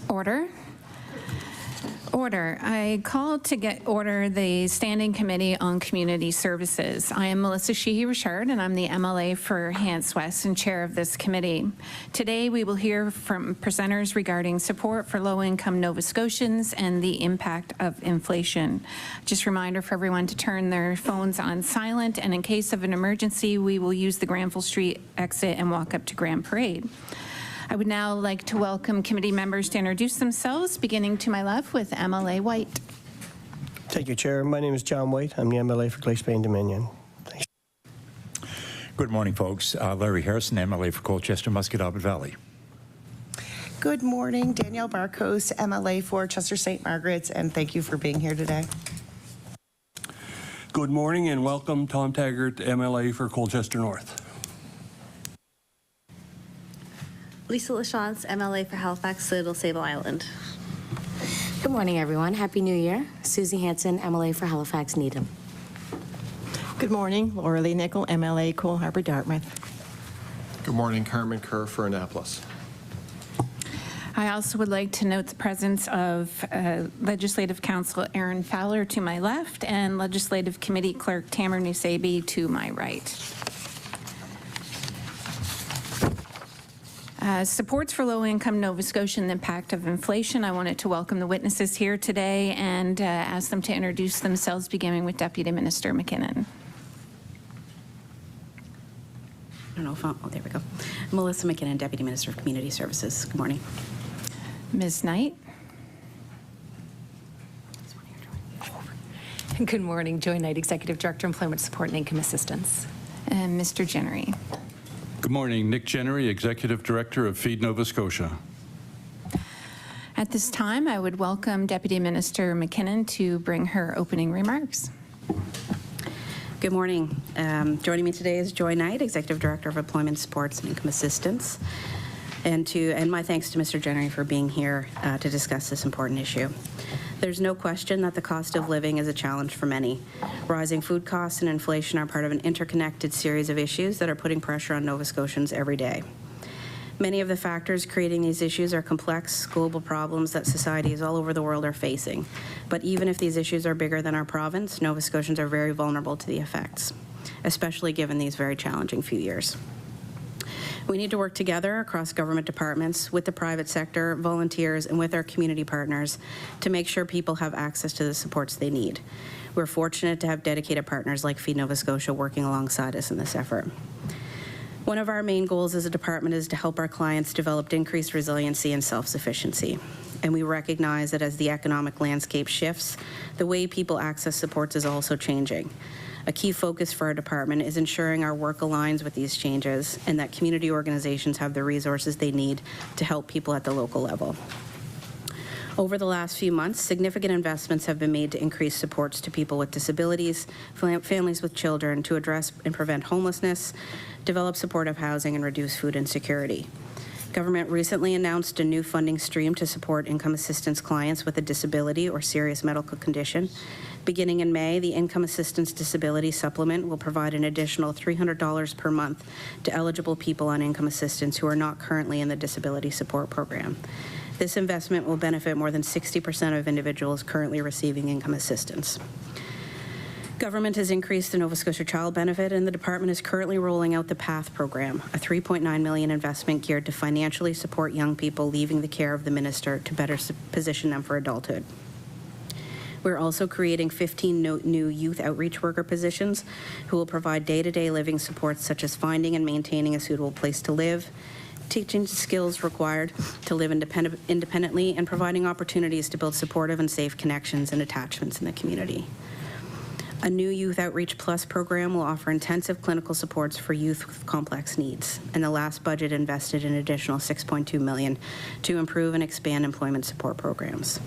Order. Order. I call to order the Standing Committee on Community Services. I am Melissa Sheehy-Richard, and I'm the MLA for Hants West and chair of this committee. Today, we will hear from presenters regarding support for low-income Nova Scotians and the impact of inflation. Just a reminder for everyone to turn their phones on silent, and in case of an emergency, we will use the Granville Street exit and walk up to Grand Parade. I would now like to welcome committee members to introduce themselves, beginning to my left with MLA White. Thank you, Chair. My name is John White. I'm the MLA for Glace Bay and Dominion. Thanks. Good morning, folks. Larry Harrison, MLA for Colchester, Musquodoboit Valley. Good morning. Danielle Barcos, MLA for Chester St. Margaret's, and thank you for being here today. Good morning and welcome. Tom Taggart, MLA for Colchester North. Lisa LaChance, MLA for Halifax, Little Sable Island. Good morning, everyone. Happy New Year. Susie Hanson, MLA for Halifax, Needham. Good morning. Laura Lee Nickel, MLA, Cole Harbour, Dartmouth. Good morning. Carmen Kerr for Annapolis. I also would like to note the presence of Legislative Counsel Aaron Fowler to my left and Legislative Committee Clerk Tamara Nusabi to my right. Supports for low-income Nova Scotia and the impact of inflation. I wanted to welcome the witnesses here today and ask them to introduce themselves, beginning with Deputy Minister MacKinnon. I don't know if there we go. Melissa MacKinnon, Deputy Minister of Community Services. Good morning. Ms. Knight. Good morning. Joy Knight, Executive Director, Employment Support and Income Assistance. And Mr. Jennery. Good morning. Nick Jennery, Executive Director of Feed Nova Scotia. At this time, I would welcome Deputy Minister MacKinnon to bring her opening remarks. Good morning. Joining me today is Joy Knight, Executive Director of Employment Supports and Income Assistance, and my thanks to Mr. Jennery for being here to discuss this important issue. There's no question that the cost of living is a challenge for many. Rising food costs and inflation are part of an interconnected series of issues that are putting pressure on Nova Scotians every day. Many of the factors creating these issues are complex global problems that societies all over the world are facing. But even if these issues are bigger than our province, Nova Scotians are very vulnerable to the effects, especially given these very challenging few years. We need to work together across government departments, with the private sector, volunteers, and with our community partners to make sure people have access to the supports they need. We're fortunate to have dedicated partners like Feed Nova Scotia working alongside us in this effort. One of our main goals as a department is to help our clients develop increased resiliency and self-sufficiency. And we recognize that as the economic landscape shifts, the way people access supports is also changing. A key focus for our department is ensuring our work aligns with these changes and that community organizations have the resources they need to help people at the local level. Over the last few months, significant investments have been made to increase supports to people with disabilities, families with children, to address and prevent homelessness, develop supportive housing, and reduce food insecurity. Government recently announced a new funding stream to support income assistance clients with a disability or serious medical condition. Beginning in May, the Income Assistance Disability Supplement will provide an additional $300 per month to eligible people on income assistance who are not currently in the Disability Support Program. This investment will benefit more than 60% of individuals currently receiving income assistance. Government has increased the Nova Scotia Child Benefit, and the department is currently rolling out the PATH program, a $3.9 million investment geared to financially support young people leaving the care of the minister to better position them for adulthood. We're also creating 15 new youth outreach worker positions who will provide day-to-day living supports such as finding and maintaining a suitable place to live, teaching skills required to live independently, and providing opportunities to build supportive and safe connections and attachments in the community. A new Youth Outreach Plus program will offer intensive clinical supports for youth with complex needs, and the last budget invested an additional $6.2 million to improve and expand employment support programs.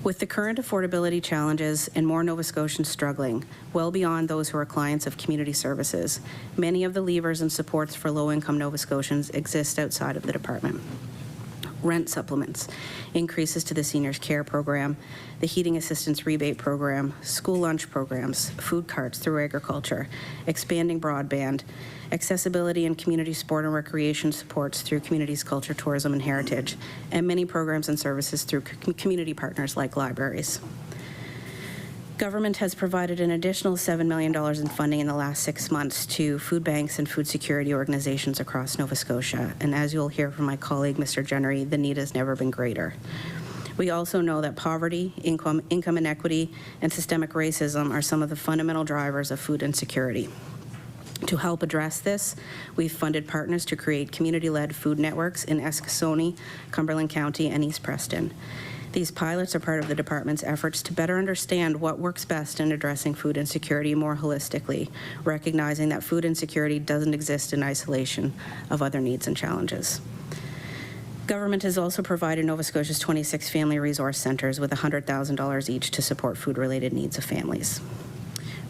With the current affordability challenges and more Nova Scotians struggling, well beyond those who are clients of community services, many of the levers and supports for low-income Nova Scotians exist outside of the department. rent supplements, increases to the seniors care program, the heating assistance rebate program, school lunch programs, food carts through agriculture, expanding broadband, accessibility and community sport and recreation supports through communities, culture, tourism, and heritage, and many programs and services through community partners like libraries. Government has provided an additional $7 million in funding in the last 6 months to food banks and food security organizations across Nova Scotia. And as you'll hear from my colleague, Mr. Jennery, the need has never been greater. We also know that poverty, income inequity, and systemic racism are some of the fundamental drivers of food insecurity. To help address this, we've funded partners to create community-led food networks in Eskasoni, Cumberland County, and East Preston. These pilots are part of the department's efforts to better understand what works best in addressing food insecurity more holistically, recognizing that food insecurity doesn't exist in isolation of other needs and challenges. Government has also provided Nova Scotia's 26 family resource centers with $100,000 each to support food-related needs of families.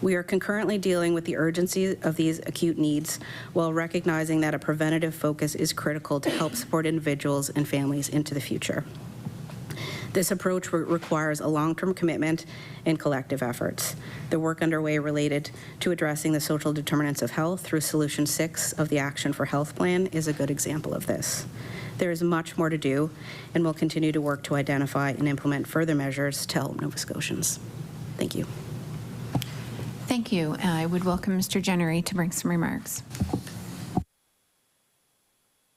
We are concurrently dealing with the urgency of these acute needs while recognizing that a preventative focus is critical to help support individuals and families into the future. This approach requires a long-term commitment and collective efforts. The work underway related to addressing the social determinants of health through Solution 6 of the Action for Health Plan is a good example of this. There is much more to do, and we'll continue to work to identify and implement further measures to help Nova Scotians. Thank you. Thank you. I would welcome Mr. Jennery to bring some remarks.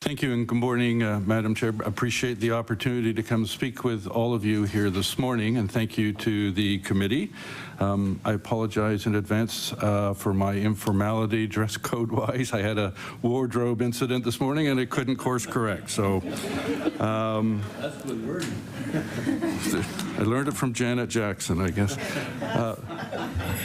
Thank you, and good morning, Madam Chair. Appreciate the opportunity to come speak with all of you here this morning, and thank you to the committee. I apologize in advance for my informality dress code-wise. I had a wardrobe incident this morning, and I couldn't course correct. So that's good wording. I learned it from Janet Jackson, I guess.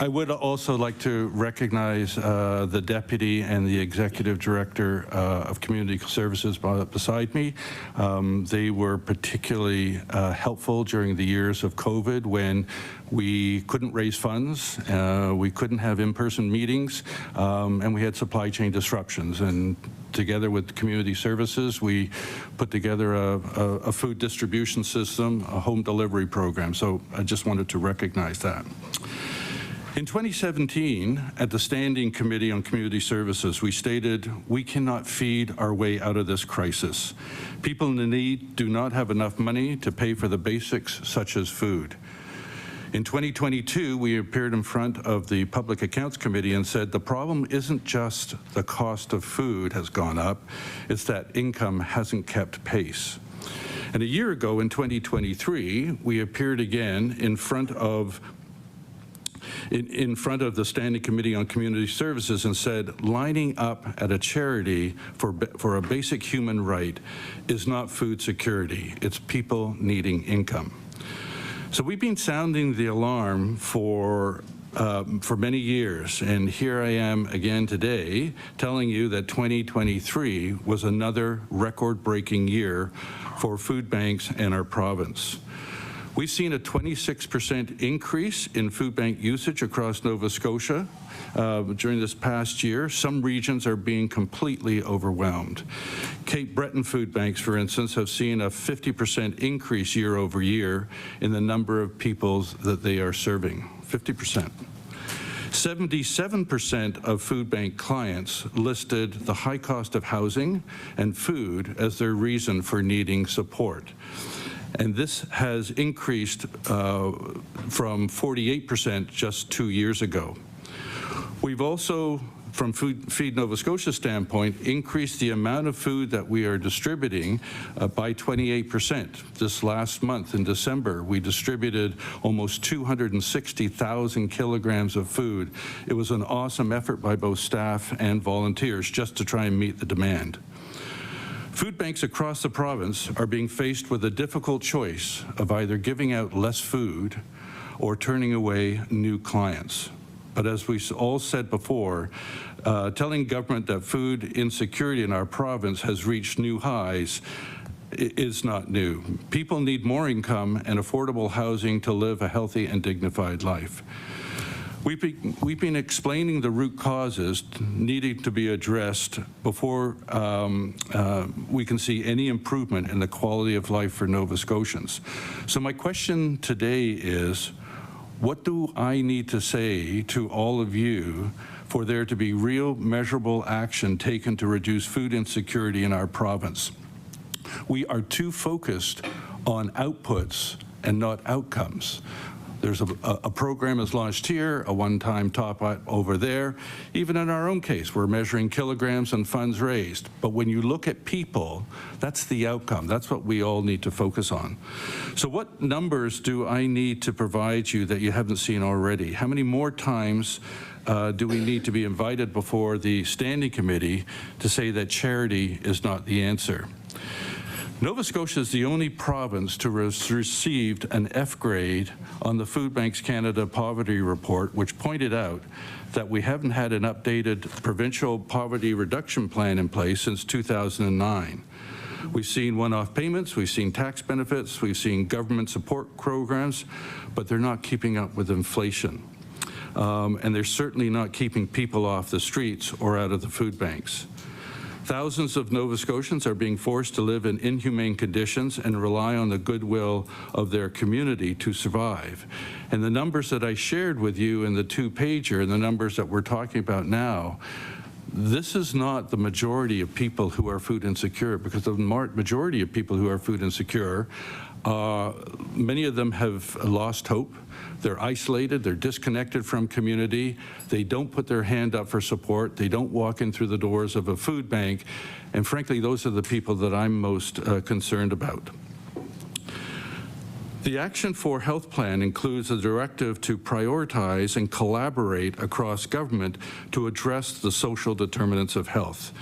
I would also like to recognize the Deputy and the Executive Director of Community Services beside me. They were particularly helpful during the years of COVID when we couldn't raise funds, we couldn't have in-person meetings, and we had supply chain disruptions. And together with community services, we put together a food distribution system, a home delivery program. So I just wanted to recognize that. In 2017, at the Standing Committee on Community Services, we stated, we cannot feed our way out of this crisis. People in need do not have enough money to pay for the basics such as food. In 2022, we appeared in front of the Public Accounts Committee and said the problem isn't just the cost of food has gone up, it's that income hasn't kept pace. And a year ago in 2023, we appeared again in front of the Standing Committee on Community Services and said lining up at a charity for a basic human right is not food security, it's people needing income. So we've been sounding the alarm for many years, and here I am again today telling you that 2023 was another record-breaking year for food banks in our province. We've seen a 26% increase in food bank usage across Nova Scotia during this past year. Some regions are being completely overwhelmed. Cape Breton food banks, for instance, have seen a 50% increase year over year in the number of people that they are serving, 50%. 77% of food bank clients listed the high cost of housing and food as their reason for needing support. And this has increased from 48% just 2 years ago. We've also, from Feed Nova Scotia standpoint, increased the amount of food that we are distributing by 28%. This last month in December, we distributed almost 260,000 kilograms of food. It was an awesome effort by both staff and volunteers just to try and meet the demand. Food banks across the province are being faced with a difficult choice of either giving out less food or turning away new clients. But as we all said before, telling government that food insecurity in our province has reached new highs is not new. People need more income and affordable housing to live a healthy and dignified life. We've been explaining the root causes needing to be addressed before we can see any improvement in the quality of life for Nova Scotians. So my question today is, what do I need to say to all of you for there to be real measurable action taken to reduce food insecurity in our province? We are too focused on outputs and not outcomes. There's a program is launched here, a one-time top up over there. Even in our own case, we're measuring kilograms and funds raised. But when you look at people, that's the outcome. That's what we all need to focus on. So what numbers do I need to provide you that you haven't seen already? How many more times do we need to be invited before the standing committee to say that charity is not the answer? Nova Scotia is the only province to have received an F grade on the Food Banks Canada Poverty Report, which pointed out that we haven't had an updated provincial poverty reduction plan in place since 2009. We've seen one-off payments, we've seen tax benefits, we've seen government support programs, but they're not keeping up with inflation. And they're certainly not keeping people off the streets or out of the food banks. Thousands of Nova Scotians are being forced to live in inhumane conditions and rely on the goodwill of their community to survive. And the numbers that I shared with you in the two-pager and the numbers that we're talking about now, this is not the majority of people who are food insecure, because the majority of people who are food insecure, many of them have lost hope. They're isolated, they're disconnected from community, they don't put their hand up for support, they don't walk in through the doors of a food bank, and frankly, those are the people that I'm most concerned about. The Action for Health Plan includes a directive to prioritize and collaborate across government to address the social determinants of health.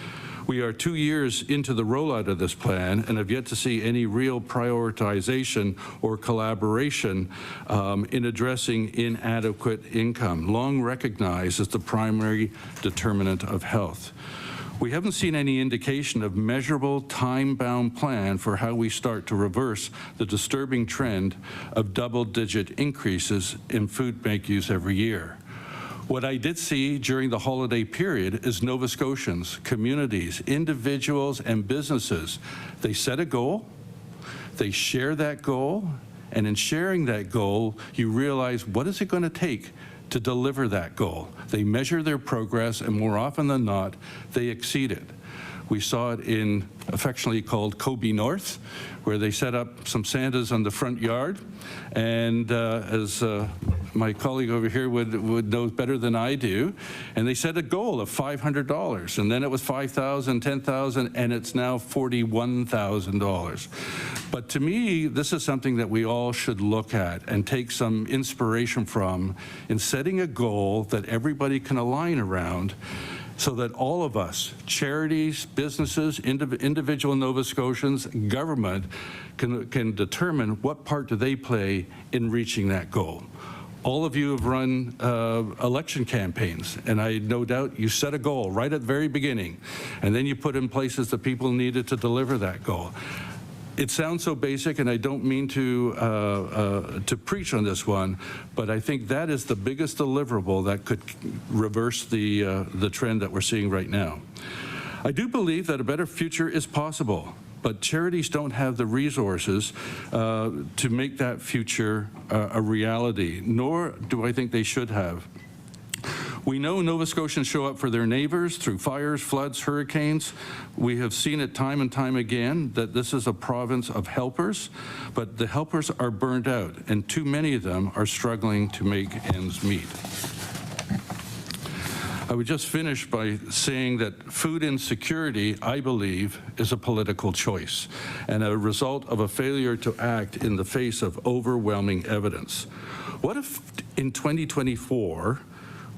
We are 2 years into the rollout of this plan and have yet to see any real prioritization or collaboration in addressing inadequate income, long recognized as the primary determinant of health. We haven't seen any indication of measurable, time-bound plan for how we start to reverse the disturbing trend of double-digit increases in food bank use every year. What I did see during the holiday period is Nova Scotians, communities, individuals, and businesses. They set a goal, they share that goal, and in sharing that goal, you realize what is it going to take to deliver that goal. They measure their progress, and more often than not, they exceed it. We saw it in affectionately called Kobe North, where they set up some Santas on the front yard, and as my colleague over here would know better than I do, and they set a goal of $500, and then it was $5,000, $10,000, and it's now $41,000. But to me, this is something that we all should look at and take some inspiration from in setting a goal that everybody can align around, so that all of us, charities, businesses, individual Nova Scotians, government, can determine what part do they play in reaching that goal. All of you have run election campaigns, and I no doubt you set a goal right at the very beginning, and then you put in places the people needed to deliver that goal. It sounds so basic, and I don't mean to preach on this one, but I think that is the biggest deliverable that could reverse the trend that we're seeing right now. I do believe that a better future is possible, but charities don't have the resources to make that future a reality, nor do I think they should have. We know Nova Scotians show up for their neighbors through fires, floods, hurricanes. We have seen it time and time again that this is a province of helpers, but the helpers are burned out, and too many of them are struggling to make ends meet. I would just finish by saying that food insecurity, I believe, is a political choice and a result of a failure to act in the face of overwhelming evidence. What if in 2024,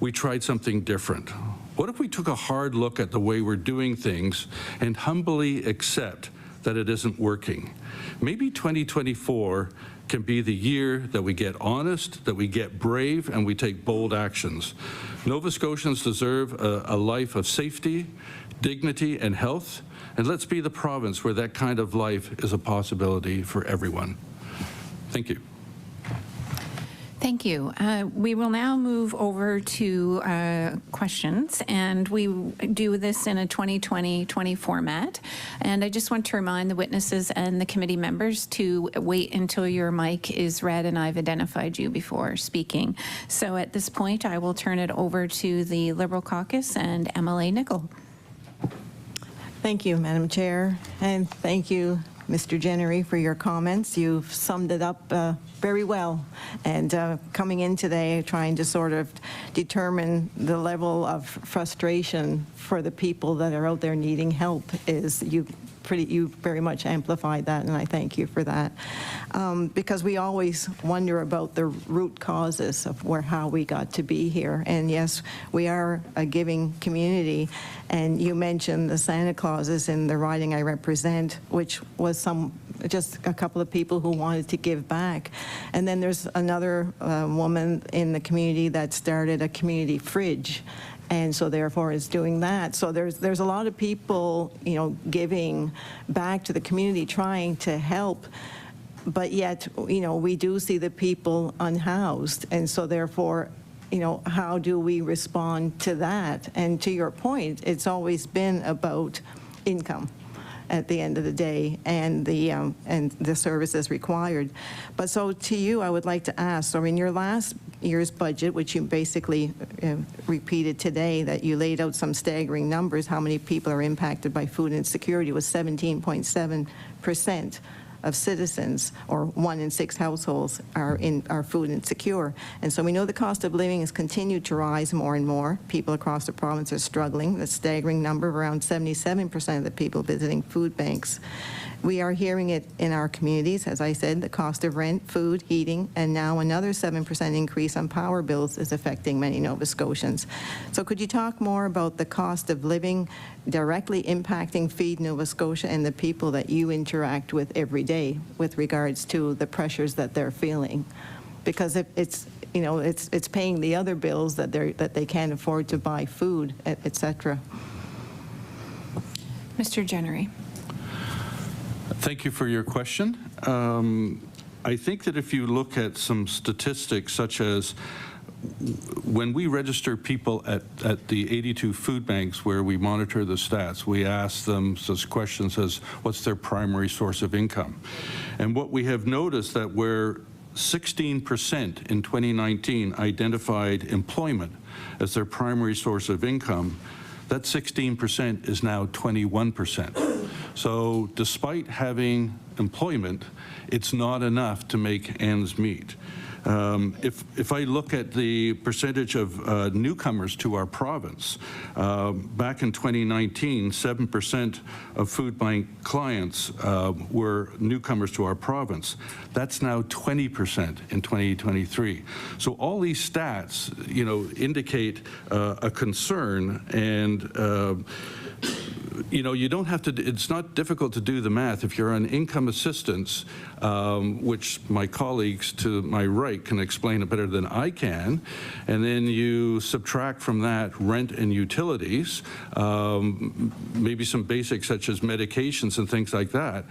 we tried something different? What if we took a hard look at the way we're doing things and humbly accept that it isn't working? Maybe 2024 can be the year that we get honest, that we get brave, and we take bold actions. Nova Scotians deserve a life of safety, dignity, and health, and let's be the province where that kind of life is a possibility for everyone. Thank you. Thank you. We will now move over to questions, and we do this in a 2020-20 format. And I just want to remind the witnesses and the committee members to wait until your mic is read and I've identified you before speaking. So at this point, I will turn it over to the Liberal Caucus and MLA Nicol. Thank you, Madam Chair, and thank you, Mr. Jennery, for your comments. You've summed it up very well. And coming in today, trying to sort of determine the level of frustration for the people that are out there needing help is you very much amplified that, and I thank you for that. Because we always wonder about the root causes of how we got to be here. And yes, we are a giving community, and you mentioned the Santa Clauses in the riding I represent, which was just a couple of people who wanted to give back. And then there's another woman in the community that started a community fridge, and so therefore is doing that. So there's a lot of people, giving back to the community, trying to help, but yet, we do see the people unhoused, and so therefore, how do we respond to that? And to your point, it's always been about income at the end of the day, and the services required. But so to you, I would like to ask, so in your last year's budget, which you basically repeated today, that you laid out some staggering numbers, how many people are impacted by food insecurity was 17.7% of citizens, or 1 in 6 households, are food insecure. And so we know the cost of living has continued to rise more and more. People across the province are struggling. The staggering number of around 77% of the people visiting food banks. We are hearing it in our communities. As I said, the cost of rent, food, heating, and now another 7% increase on power bills is affecting many Nova Scotians. So could you talk more about the cost of living directly impacting Feed Nova Scotia and the people that you interact with every day with regards to the pressures that they're feeling? Because it's paying the other bills that they can't afford to buy food, et cetera. Mr. Jennery. Thank you for your question. I think that if you look at some statistics, such as when we register people at the 82 food banks where we monitor the stats, we ask them such questions as, what's their primary source of income? And what we have noticed that where 16% in 2019 identified employment as their primary source of income, that 16% is now 21%. So despite having employment, it's not enough to make ends meet. If I look at the percentage of newcomers to our province, back in 2019, 7% of food bank clients were newcomers to our province. That's now 20% in 2023. So all these stats, indicate a concern, and you don't have to, it's not difficult to do the math. If you're on income assistance, which my colleagues to my right can explain it better than I can, and then you subtract from that rent and utilities, maybe some basics such as medications and things like that,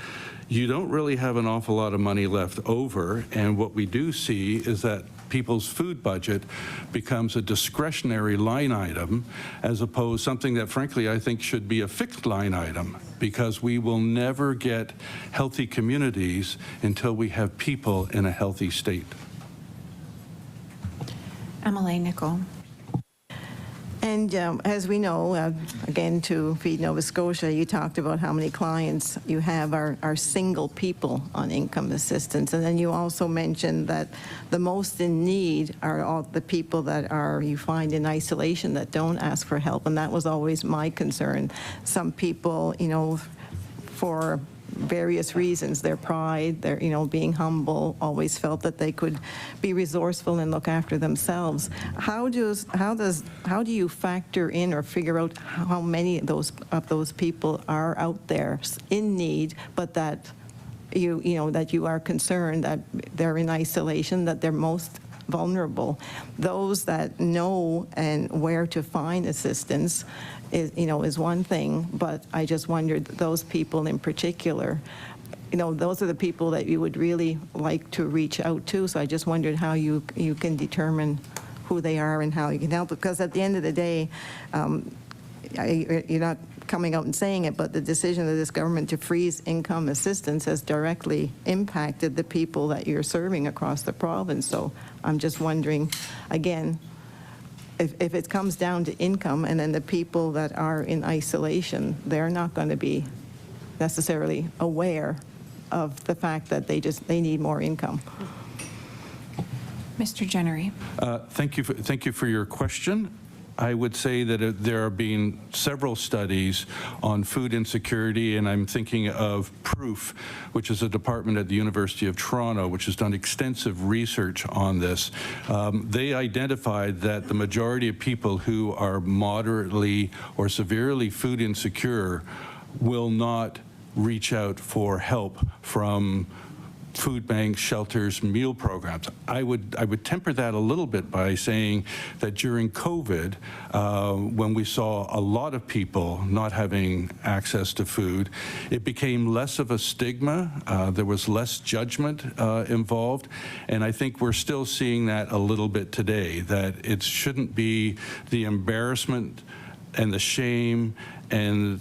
you don't really have an awful lot of money left over. And what we do see is that people's food budget becomes a discretionary line item, as opposed something that frankly I think should be a fixed line item, because we will never get healthy communities until we have people in a healthy state. MLA Nicol. And as we know, again, to Feed Nova Scotia, you talked about how many clients you have are single people on income assistance. And then you also mentioned that the most in need are all the people that you find in isolation that don't ask for help. And that was always my concern. Some people, for various reasons, their pride, their being humble, always felt that they could be resourceful and look after themselves. How do you factor in or figure out how many of those people are out there in need, but that that you are concerned that they're in isolation, that they're most vulnerable? Those that know and where to find assistance is one thing, but I just wondered, those people in particular, those are the people that you would really like to reach out to. So I just wondered how you can determine who they are and how you can help. Because at the end of the day, you're not coming out and saying it, but the decision of this government to freeze income assistance has directly impacted the people that you're serving across the province. So I'm just wondering, again, if it comes down to income and then the people that are in isolation, they're not going to be necessarily aware of the fact that they need more income. Mr. Jennery. Thank you for your question. I would say that there have been several studies on food insecurity, and I'm thinking of Proof, which is a department at the University of Toronto, which has done extensive research on this. They identified that the majority of people who are moderately or severely food insecure will not reach out for help from food banks, shelters, meal programs. I would temper that a little bit by saying that during COVID, when we saw a lot of people not having access to food, it became less of a stigma. There was less judgment involved, and I think we're still seeing that a little bit today, that it shouldn't be the embarrassment and the shame and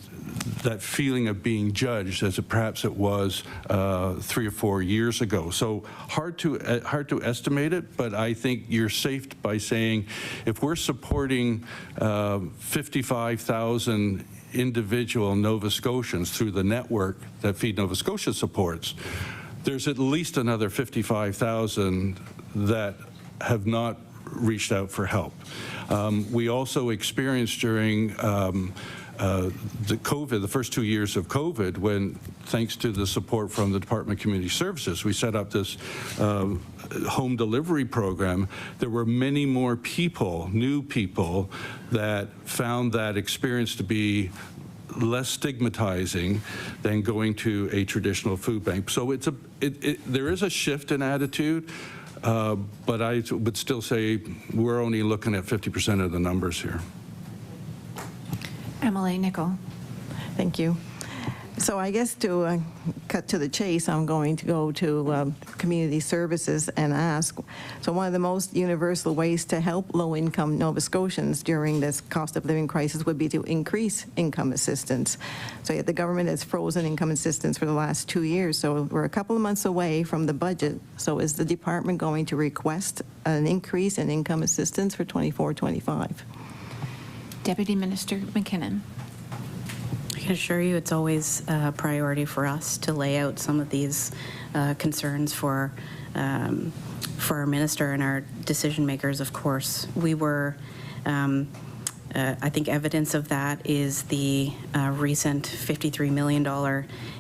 that feeling of being judged as perhaps it was 3 or 4 years ago. So hard to estimate it, but I think you're safe by saying if we're supporting 55,000 individual Nova Scotians through the network that Feed Nova Scotia supports, there's at least another 55,000 that have not reached out for help. We also experienced during the first 2 years of COVID, when, thanks to the support from the Department of Community Services, we set up this home delivery program. There were many more people, new people, that found that experience to be less stigmatizing than going to a traditional food bank. So there is a shift in attitude. But I would still say we're only looking at 50% of the numbers here. MLA Nicol. Thank you. So I guess to cut to the chase, I'm going to go to community services and ask, so one of the most universal ways to help low-income Nova Scotians during this cost of living crisis would be to increase income assistance. So yet the government has frozen income assistance for the last 2 years, so we're a couple of months away from the budget. So is the department going to request an increase in income assistance for 24-25? Deputy Minister MacKinnon. I can assure you it's always a priority for us to lay out some of these concerns for our minister and our decision makers, of course. We were, I think evidence of that is the recent $53 million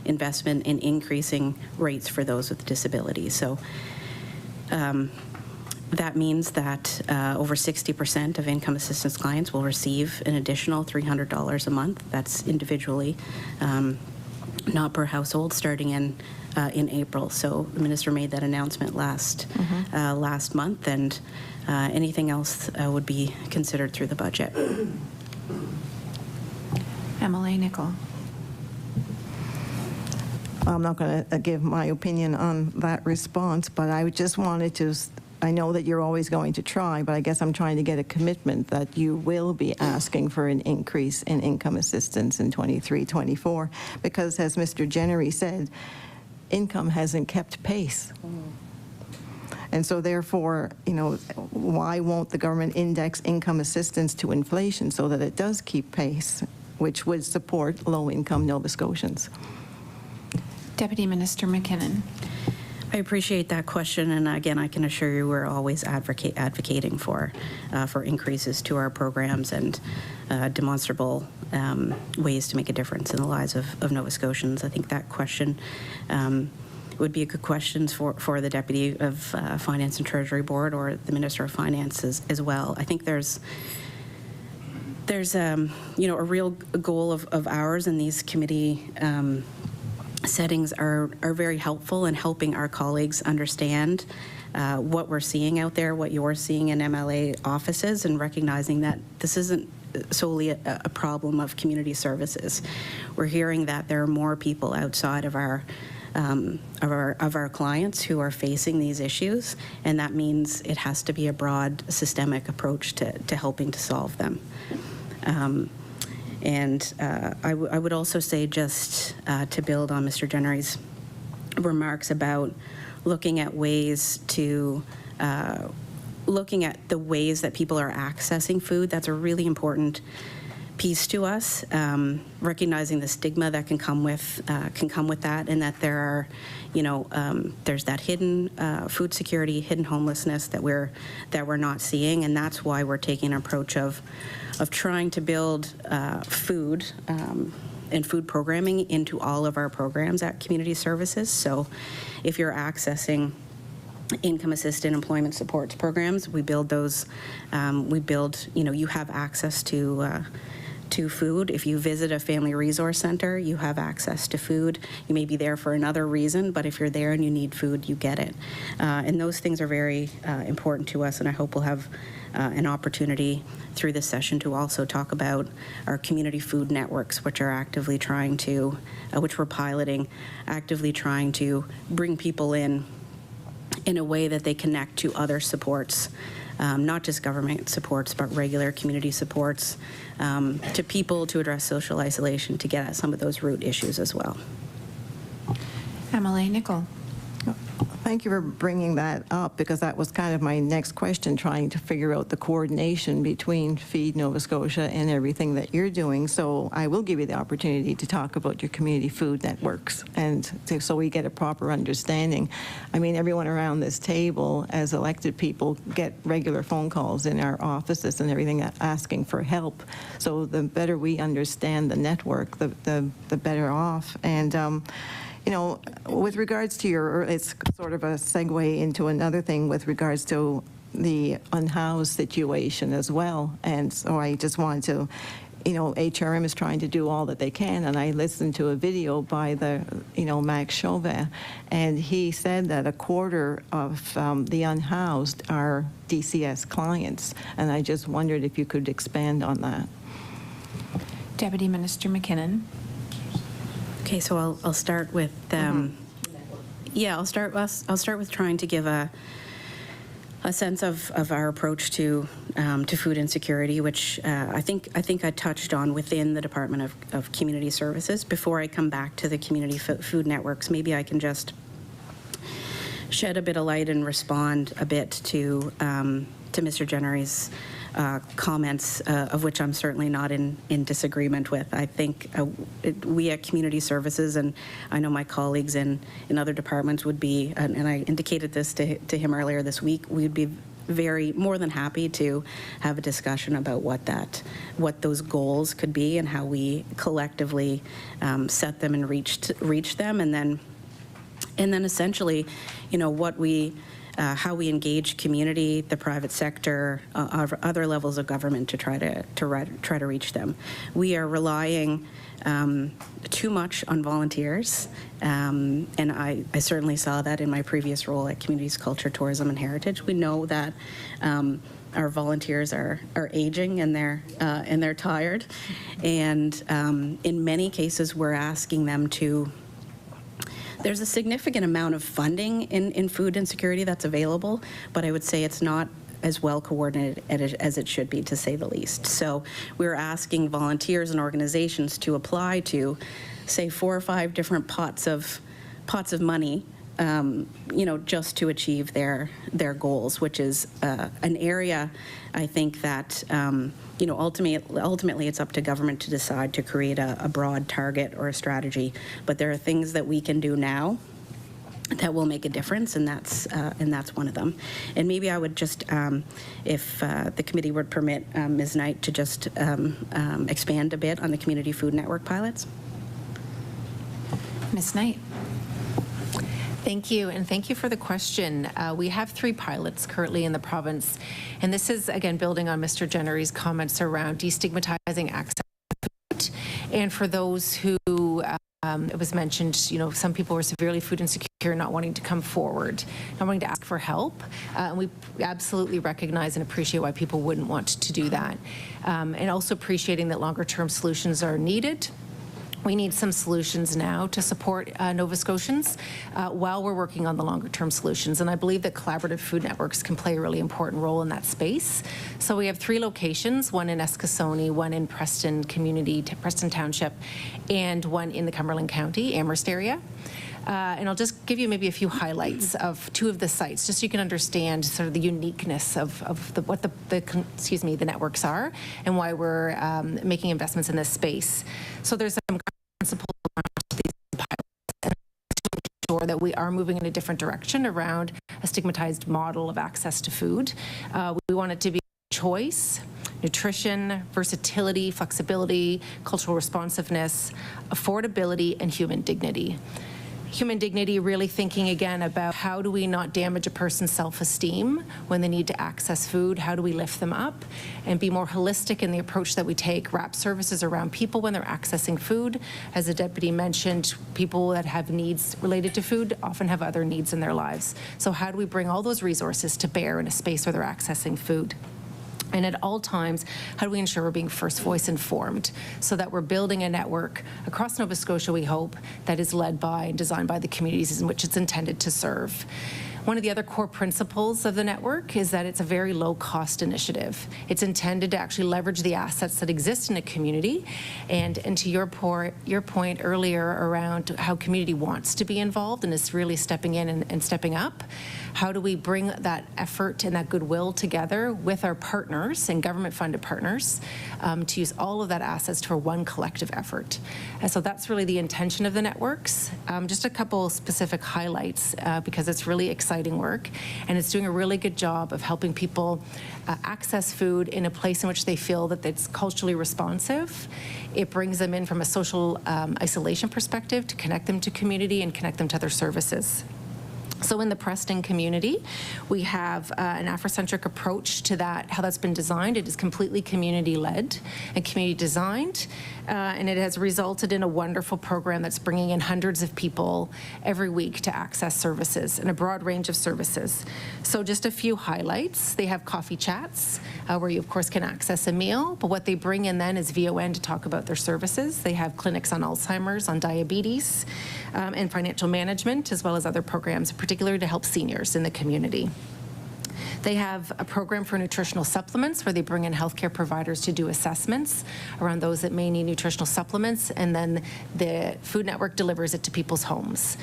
investment in increasing rates for those with disabilities. So that means that over 60% of income assistance clients will receive an additional $300 a month. That's individually, not per household, starting in April. So the minister made that announcement last month, and anything else would be considered through the budget. MLA Nicol. I'm not going to give my opinion on that response, but I just wanted to, I know that you're always going to try, but I guess I'm trying to get a commitment that you will be asking for an increase in income assistance in 23-24, because as Mr. Jennery said, income hasn't kept pace. And so therefore, why won't the government index income assistance to inflation so that it does keep pace, which would support low-income Nova Scotians? Deputy Minister MacKinnon. I appreciate that question, and again, I can assure you we're always advocating for increases to our programs and demonstrable ways to make a difference in the lives of Nova Scotians. I think that question would be a good question for the Deputy of Finance and Treasury Board or the Minister of Finance as well. I think there's a real goal of ours in these committee settings are very helpful in helping our colleagues understand what we're seeing out there, what you're seeing in MLA offices, and recognizing that this isn't solely a problem of community services. We're hearing that there are more people outside of our of our clients who are facing these issues, and that means it has to be a broad, systemic approach to helping to solve them. I would also say, just to build on Mr. Jennery's remarks about looking at ways to looking at the ways that people are accessing food. That's a really important piece to us, recognizing the stigma that can come with that, and that there are, there's that hidden food security, hidden homelessness that we're not seeing, and that's why we're taking an approach of trying to build food and food programming into all of our programs at Community Services. So, if you're accessing income assisted employment supports programs, we build those. You have access to food. If you visit a family resource center, you have access to food. You may be there for another reason, but if you're there and you need food, you get it. And those things are very important to us, and I hope we'll have an opportunity through this session to also talk about our community food networks, which are actively trying to, which we're piloting, actively trying to bring people in a way that they connect to other supports, not just government supports, but regular community supports, to people to address social isolation, to get at some of those root issues as well. MLA Nicol. Thank you for bringing that up, because that was kind of my next question, trying to figure out the coordination between Feed Nova Scotia and everything that you're doing. So I will give you the opportunity to talk about your community food networks, and so we get a proper understanding. I mean, everyone around this table, as elected people, get regular phone calls in our offices and everything asking for help. So the better we understand the network, the better off. And with regards to it's sort of a segue into another thing with regards to the unhoused situation as well. And so I just wanted to, HRM is trying to do all that they can. And I listened to a video by the, Max Chauvin, and he said that a quarter of the unhoused are DCS clients. And I just wondered if you could expand on that. Deputy Minister MacKinnon. Okay, so I'll start with I'll start with trying to give a sense of our approach to food insecurity, which I think I touched on within the Department of Community Services. Before I come back to the community food networks, maybe I can just shed a bit of light and respond a bit to Mr. Jennery's comments, of which I'm certainly not in disagreement with. I think we at Community Services, and I know my colleagues in other departments would be, and I indicated this to him earlier this week, we'd be more than happy to have a discussion about what those goals could be and how we collectively set them and reach them, and then essentially, how we engage community, the private sector, other levels of government to try to reach them. We are relying too much on volunteers, and I certainly saw that in my previous role at Communities, Culture, Tourism, and Heritage. We know that our volunteers are aging and they're tired, and in many cases we're asking them to. There's a significant amount of funding in food insecurity that's available, but I would say it's not as well coordinated as it should be, to say the least. So we're asking volunteers and organizations to apply to, say, 4 or 5 different pots of money, just to achieve their goals, which is an area I think that ultimately it's up to government to decide to create a broad target or a strategy. But there are things that we can do now that will make a difference, and that's one of them. And maybe I would just, if the committee would permit Ms. Knight to just expand a bit on the community food network pilots. Ms. Knight. Thank you, and thank you for the question. We have 3 pilots currently in the province, and this is, again, building on Mr. Jennery's comments around destigmatizing access to food. And for those who, it was mentioned, some people were severely food insecure, not wanting to come forward, not wanting to ask for help. And we absolutely recognize and appreciate why people wouldn't want to do that. And also appreciating that longer-term solutions are needed. We need some solutions now to support Nova Scotians while we're working on the longer-term solutions. And I believe that collaborative food networks can play a really important role in that space. So we have 3 locations, one in Eskasoni, one in Preston Township, and one in the Cumberland County, Amherst area. And I'll just give you maybe a few highlights of 2 of the sites, just so you can understand sort of the uniqueness of what the networks are and why we're making investments in this space. So there's some principles around these pilots and to ensure that we are moving in a different direction around a stigmatized model of access to food. We want it to be choice, nutrition, versatility, flexibility, cultural responsiveness, affordability, and human dignity. Human dignity, really thinking again about how do we not damage a person's self-esteem when they need to access food, how do we lift them up and be more holistic in the approach that we take, wrap services around people when they're accessing food. As the deputy mentioned, people that have needs related to food often have other needs in their lives. So how do we bring all those resources to bear in a space where they're accessing food? And at all times, how do we ensure we're being first voice informed so that we're building a network across Nova Scotia, we hope, that is led by and designed by the communities in which it's intended to serve. One of the other core principles of the network is that it's a very low-cost initiative. It's intended to actually leverage the assets that exist in a community. And to your point earlier around how community wants to be involved and is really stepping in and stepping up, how do we bring that effort and that goodwill together with our partners and government-funded partners to use all of that assets for one collective effort? And so that's really the intention of the networks. Just a couple specific highlights because it's really exciting work, and it's doing a really good job of helping people access food in a place in which they feel that it's culturally responsive. It brings them in from a social isolation perspective to connect them to community and connect them to other services. So in the Preston community, we have an Afrocentric approach to that, how that's been designed. It is completely community-led and community-designed, and it has resulted in a wonderful program that's bringing in hundreds of people every week to access services and a broad range of services. So just a few highlights. They have coffee chats where you, of course, can access a meal, but what they bring in then is VON to talk about their services. They have clinics on Alzheimer's, on diabetes, and financial management, as well as other programs, particularly to help seniors in the community. They have a program for nutritional supplements where they bring in healthcare providers to do assessments around those that may need nutritional supplements, and then the Food Network delivers it to people's homes.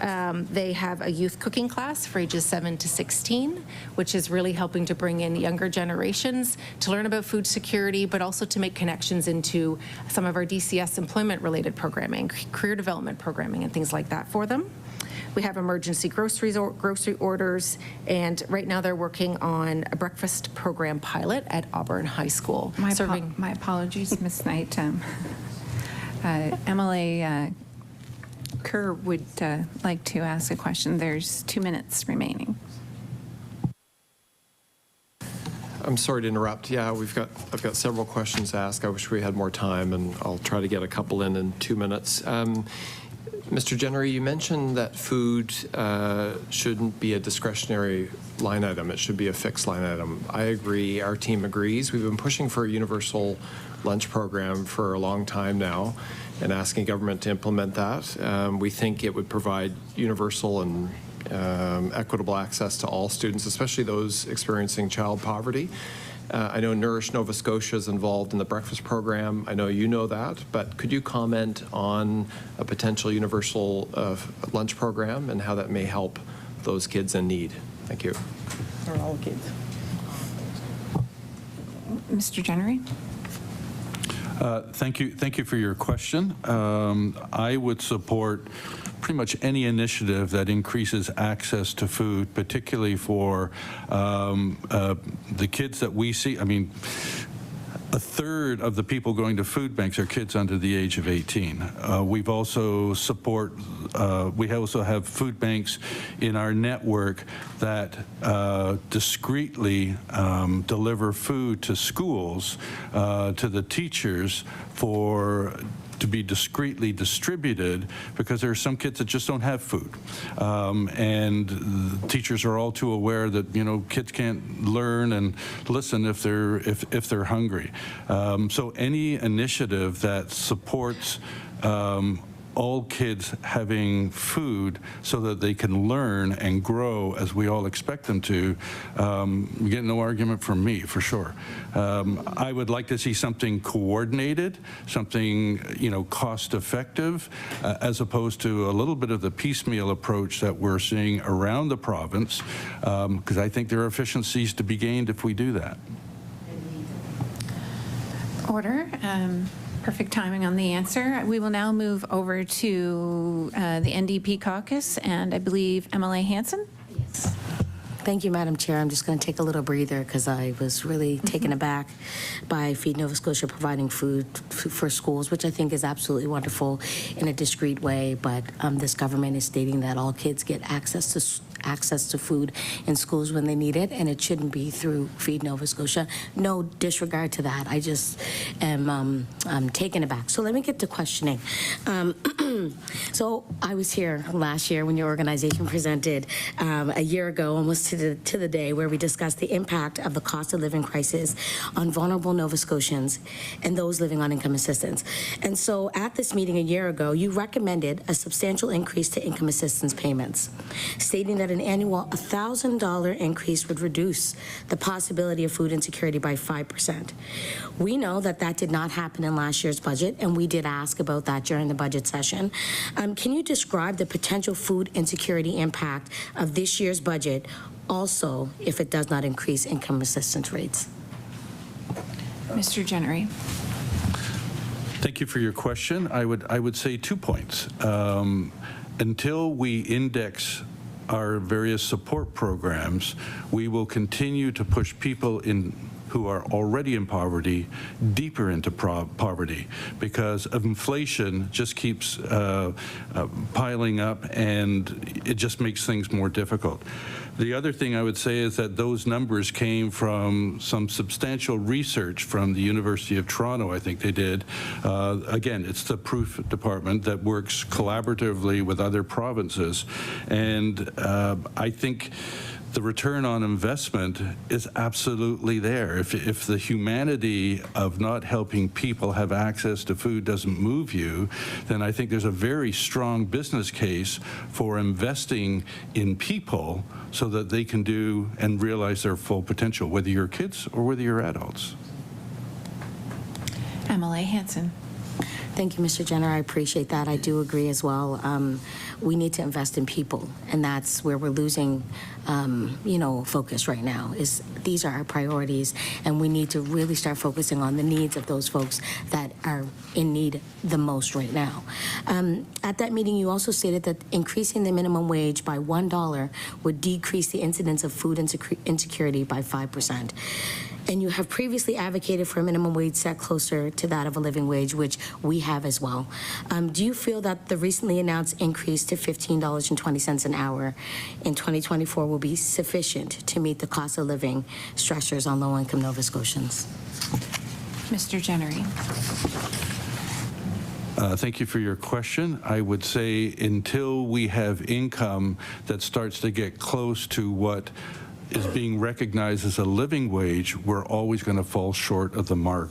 They have a youth cooking class for ages 7 to 16, which is really helping to bring in younger generations to learn about food security, but also to make connections into some of our DCS employment-related programming, career development programming, and things like that for them. We have emergency grocery orders, and right now they're working on a breakfast program pilot at Auburn High School. My apologies, Ms. Knight. MLA Kerr would like to ask a question. There's 2 minutes remaining. I'm sorry to interrupt. Yeah, I've got several questions to ask. I wish we had more time, and I'll try to get a couple in 2 minutes. Mr. Jennery, you mentioned that food shouldn't be a discretionary line item. It should be a fixed line item. I agree. Our team agrees. We've been pushing for a universal lunch program for a long time now and asking government to implement that. We think it would provide universal and equitable access to all students, especially those experiencing child poverty. I know Nourish Nova Scotia is involved in the breakfast program. I know you know that, but could you comment on a potential universal lunch program and how that may help those kids in need? Thank you. For all kids. Mr. Jennery? Thank you for your question. I would support pretty much any initiative that increases access to food, particularly for the kids that we see. I mean, a third of the people going to food banks are kids under the age of 18. We also have food banks in our network that discreetly deliver food to schools, to the teachers to be discreetly distributed, because there are some kids that just don't have food. And teachers are all too aware that, kids can't learn and listen if they're hungry. So any initiative that supports all kids having food so that they can learn and grow as we all expect them to, you get no argument from me, for sure. I would like to see something coordinated, something, cost effective, as opposed to a little bit of the piecemeal approach that we're seeing around the province, because I think there are efficiencies to be gained if we do that. Order. Perfect timing on the answer. We will now move over to the NDP Caucus, and I believe MLA Hanson. Yes. Thank you, Madam Chair. I'm just going to take a little breather because I was really taken aback by Feed Nova Scotia providing food for schools, which I think is absolutely wonderful in a discreet way. But this government is stating that all kids get access to food in schools when they need it, and it shouldn't be through Feed Nova Scotia. No disregard to that. I just am taken aback. So let me get to questioning. So I was here last year when your organization presented a year ago, almost to the day, where we discussed the impact of the cost of living crisis on vulnerable Nova Scotians and those living on income assistance. And so at this meeting a year ago, you recommended a substantial increase to income assistance payments, stating that an annual $1,000 increase would reduce the possibility of food insecurity by 5%. We know that that did not happen in last year's budget, and we did ask about that during the budget session. Can you describe the potential food insecurity impact of this year's budget, also if it does not increase income assistance rates? Mr. Jennery. Thank you for your question. I would say 2 points. Until we index our various support programs, we will continue to push people who are already in poverty deeper into poverty, because of inflation just keeps piling up, and it just makes things more difficult. The other thing I would say is that those numbers came from some substantial research from the University of Toronto, I think they did. Again, it's the proof department that works collaboratively with other provinces, and I think the return on investment is absolutely there. If the humanity of not helping people have access to food doesn't move you, then I think there's a very strong business case for investing in people so that they can do and realize their full potential, whether you're kids or whether you're adults. MLA Hanson. Thank you, Mr. Jenner. I appreciate that. I do agree as well. We need to invest in people, and that's where we're losing, focus right now. These are our priorities, and we need to really start focusing on the needs of those folks that are in need the most right now. At that meeting, you also stated that increasing the minimum wage by $1 would decrease the incidence of food insecurity by 5%. And you have previously advocated for a minimum wage set closer to that of a living wage, which we have as well. Do you feel that the recently announced increase to $15.20 an hour in 2024 will be sufficient to meet the cost of living stressors on low-income Nova Scotians? Mr. Jennery. Thank you for your question. I would say until we have income that starts to get close to what is being recognized as a living wage, we're always going to fall short of the mark.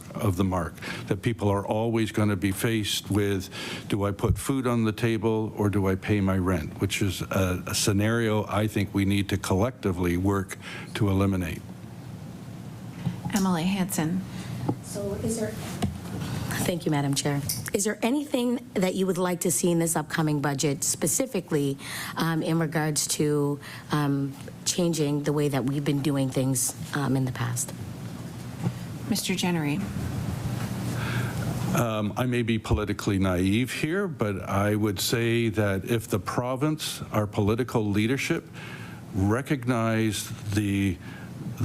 That people are always going to be faced with, do I put food on the table or do I pay my rent? Which is a scenario I think we need to collectively work to eliminate. MLA Hanson. So Thank you, Madam Chair. Is there anything that you would like to see in this upcoming budget, specifically in regards to changing the way that we've been doing things in the past? Mr. Jennery. I may be politically naive here, but I would say that if the province, our political leadership, recognize the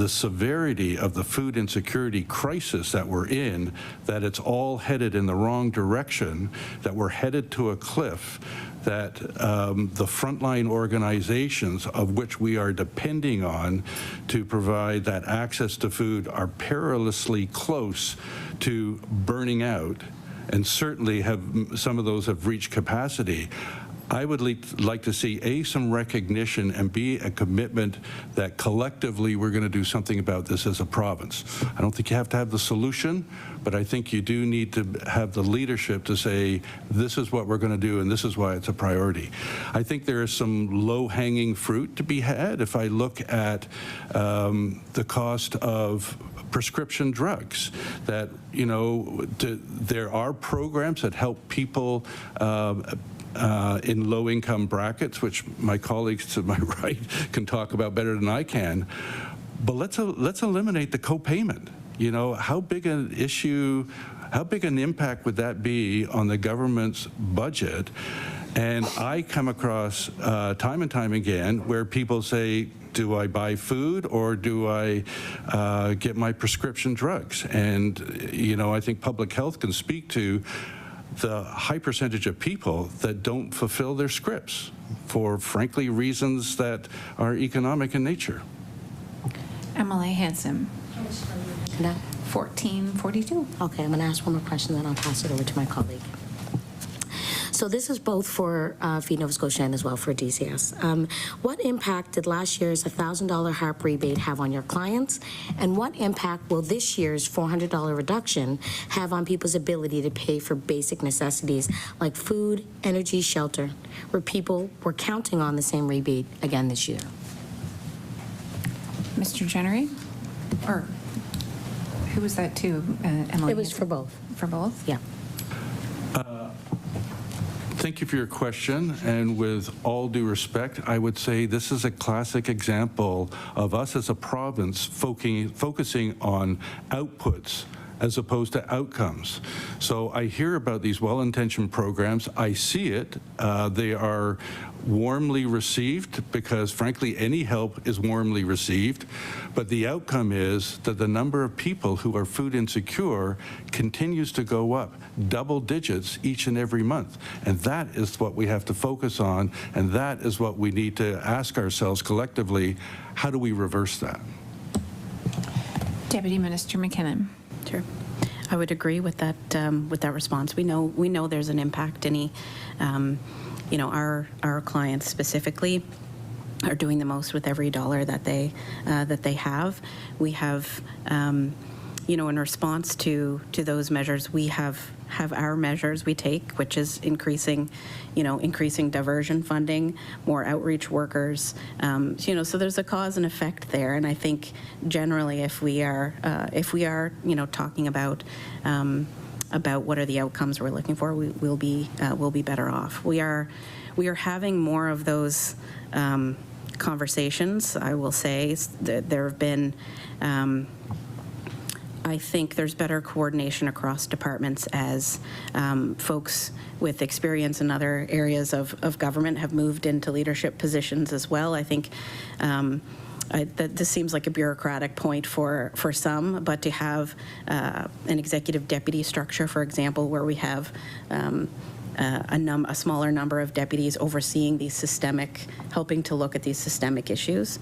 severity of the food insecurity crisis that we're in, that it's all headed in the wrong direction, that we're headed to a cliff, that the frontline organizations of which we are depending on to provide that access to food are perilously close to burning out, and certainly some of those have reached capacity. I would like to see, some recognition and B, a commitment that collectively we're going to do something about this as a province. I don't think you have to have the solution, but I think you do need to have the leadership to say, this is what we're going to do and this is why it's a priority. I think there is some low-hanging fruit to be had. If I look at the cost of prescription drugs, that, there are programs that help people in low-income brackets, which my colleagues to my right can talk about better than I can. But let's eliminate the co-payment. How big an issue, how big an impact would that be on the government's budget? And I come across time and time again where people say, do I buy food or do I get my prescription drugs? And, I think public health can speak to the high percentage of people that don't fulfill their scripts for, frankly, reasons that are economic in nature. MLA Hanson. No? 1442. Okay, I'm going to ask one more question, then I'll pass it over to my colleague. So this is both for Feed Nova Scotia and as well for DCS. What impact did last year's $1,000 HARP rebate have on your clients? And what impact will this year's $400 reduction have on people's ability to pay for basic necessities like food, energy, shelter, where people were counting on the same rebate again this year? Mr. Jennery? Or who was that to? Emily? It was for both. For both? Yeah. Thank you for your question, and with all due respect, I would say this is a classic example of us as a province focusing on outputs as opposed to outcomes. So I hear about these well-intentioned programs. I see it. They are warmly received because, frankly, any help is warmly received. But the outcome is that the number of people who are food insecure continues to go up, double digits each and every month. And that is what we have to focus on, and that is what we need to ask ourselves collectively, how do we reverse that? Deputy Minister MacKinnon. Sure. I would agree with that response. We know there's an impact. Our clients specifically are doing the most with every dollar that they have. We have, in response to those measures, we have our measures we take, which is increasing diversion funding, more outreach workers. So there's a cause and effect there. And I think generally, if we are talking about what are the outcomes we're looking for, we'll be better off. We are having more of those conversations. I will say that there have been. I think there's better coordination across departments as folks with experience in other areas of government have moved into leadership positions as well. I think that this seems like a bureaucratic point for some, but to have an executive deputy structure, for example, where we have a smaller number of deputies overseeing these helping to look at these systemic issues,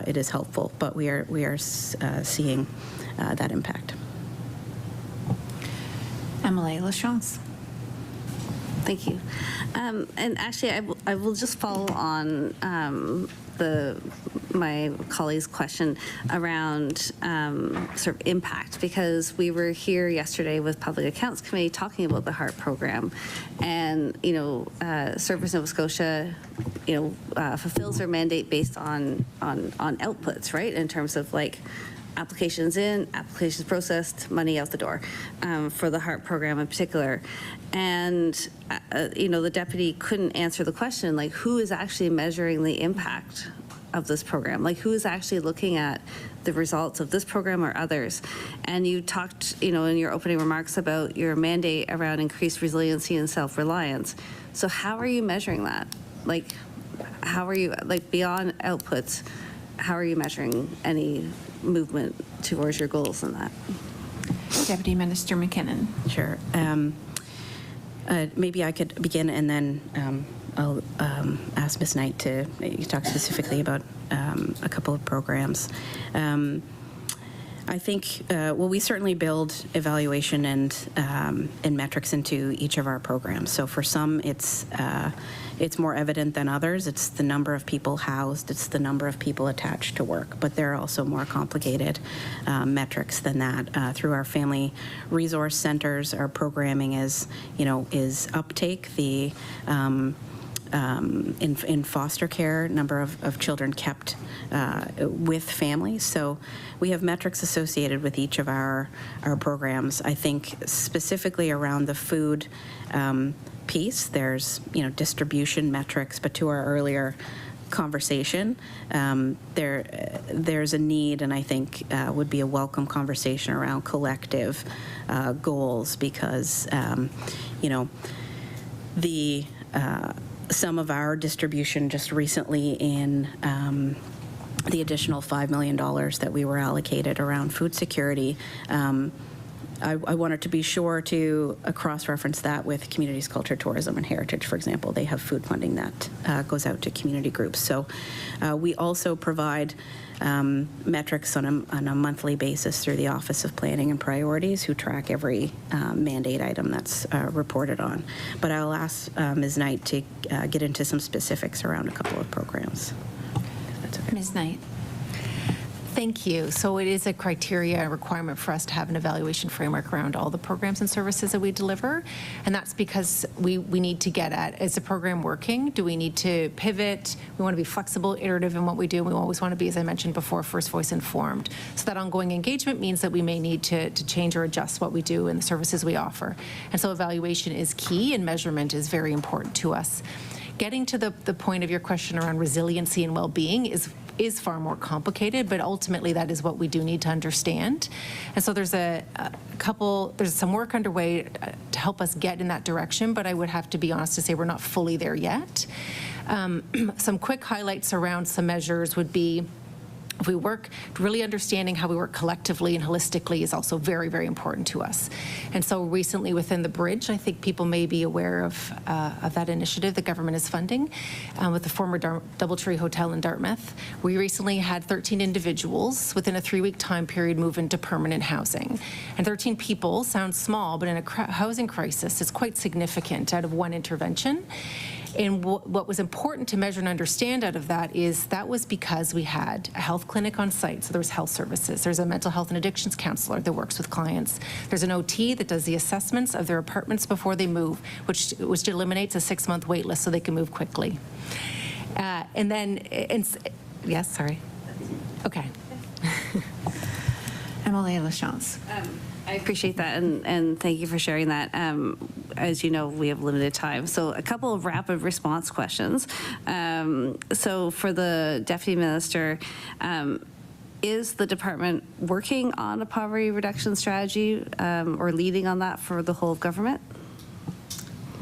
it is helpful. But we are seeing that impact. Emily Lachance. Thank you. And actually, I will just follow on my colleague's question around sort of impact, because we were here yesterday with Public Accounts Committee talking about the HARP program, and Service Nova Scotia fulfills their mandate based on outputs, right, in terms of like applications in, applications processed, money out the door for the HARP program in particular. And, the deputy couldn't answer the question, like, who is actually measuring the impact of this program? Like, who is actually looking at the results of this program or others? And you talked, in your opening remarks about your mandate around increased resiliency and self-reliance. So how are you measuring that? Like, how are you, like, beyond outputs, how are you measuring any movement towards your goals in that? Deputy Minister MacKinnon. Sure. Maybe I could begin, and then I'll ask Ms. Knight to talk specifically about a couple of programs. I think, well, we certainly build evaluation and metrics into each of our programs. So for some, it's more evident than others. It's the number of people housed, it's the number of people attached to work, but there are also more complicated metrics than that. Through our family resource centers, our programming is uptake, the in foster care, number of children kept with families. So we have metrics associated with each of our programs. I think specifically around the food piece, there's distribution metrics, but to our earlier conversation, there's a need, and I think would be a welcome conversation around collective goals, because some of our distribution just recently in the additional $5 million that we were allocated around food security, I wanted to be sure to cross-reference that with communities, culture, tourism, and heritage, for example. They have food funding that goes out to community groups. So we also provide metrics on a monthly basis through the Office of Planning and Priorities, who track every mandate item that's reported on. But I'll ask Ms. Knight to get into some specifics around a couple of programs. That's okay. Ms. Knight. Thank you. So it is a criteria and requirement for us to have an evaluation framework around all the programs and services that we deliver. And that's because we need to get at, is the program working? Do we need to pivot? We want to be flexible, iterative in what we do. We always want to be, as I mentioned before, first voice informed. So that ongoing engagement means that we may need to change or adjust what we do and the services we offer. And so evaluation is key, and measurement is very important to us. Getting to the point of your question around resiliency and well-being is far more complicated, but ultimately that is what we do need to understand. And so there's there's some work underway to help us get in that direction, but I would have to be honest to say we're not fully there yet. Some quick highlights around some measures would be, if we work, really understanding how we work collectively and holistically is also very, very important to us. And so recently within the bridge, I think people may be aware of that initiative the government is funding with the former Doubletree Hotel in Dartmouth. We recently had 13 individuals within a 3-week time period move into permanent housing. And 13 people sounds small, but in a housing crisis, it's quite significant out of one intervention. And what was important to measure and understand out of that is that was because we had a health clinic on site, so there was health services. There's a mental health and addictions counselor that works with clients. There's an OT that does the assessments of their apartments before they move, which eliminates a 6-month wait list so they can move quickly. Yes, sorry. Okay. MLA Lachance. I appreciate that, and thank you for sharing that. As you know, we have limited time, so a couple of rapid response questions. So for the Deputy Minister, is the department working on a poverty reduction strategy or leading on that for the whole of government?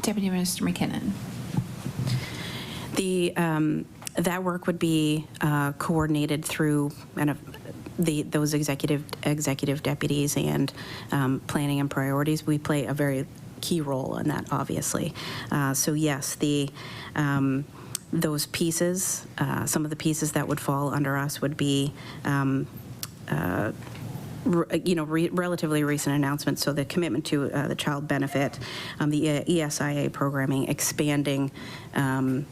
Deputy Minister MacKinnon. That work would be coordinated through kind of those executive deputies and planning and priorities. We play a very key role in that, obviously. So yes, those pieces, some of the pieces that would fall under us would be relatively recent announcements. So the commitment to the child benefit, the ESIA programming, expanding the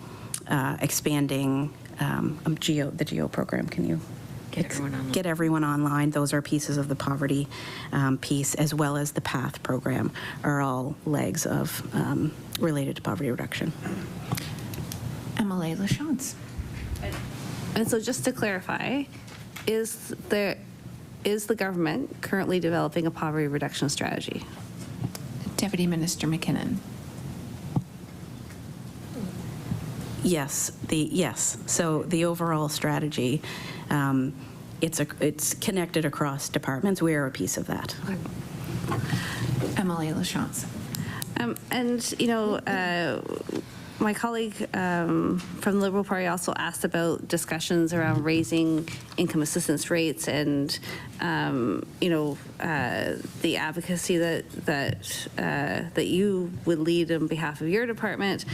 GEO program. Can you get everyone online? Those are pieces of the poverty piece, as well as the PATH program, are all legs of related to poverty reduction. MLA Lachance. And so just to clarify, is the government currently developing a poverty reduction strategy? Deputy Minister MacKinnon. Yes. So the overall strategy, it's connected across departments. We are a piece of that. MLA Lachance. My colleague from the Liberal Party also asked about discussions around raising income assistance rates and, the advocacy that you would lead on behalf of your department.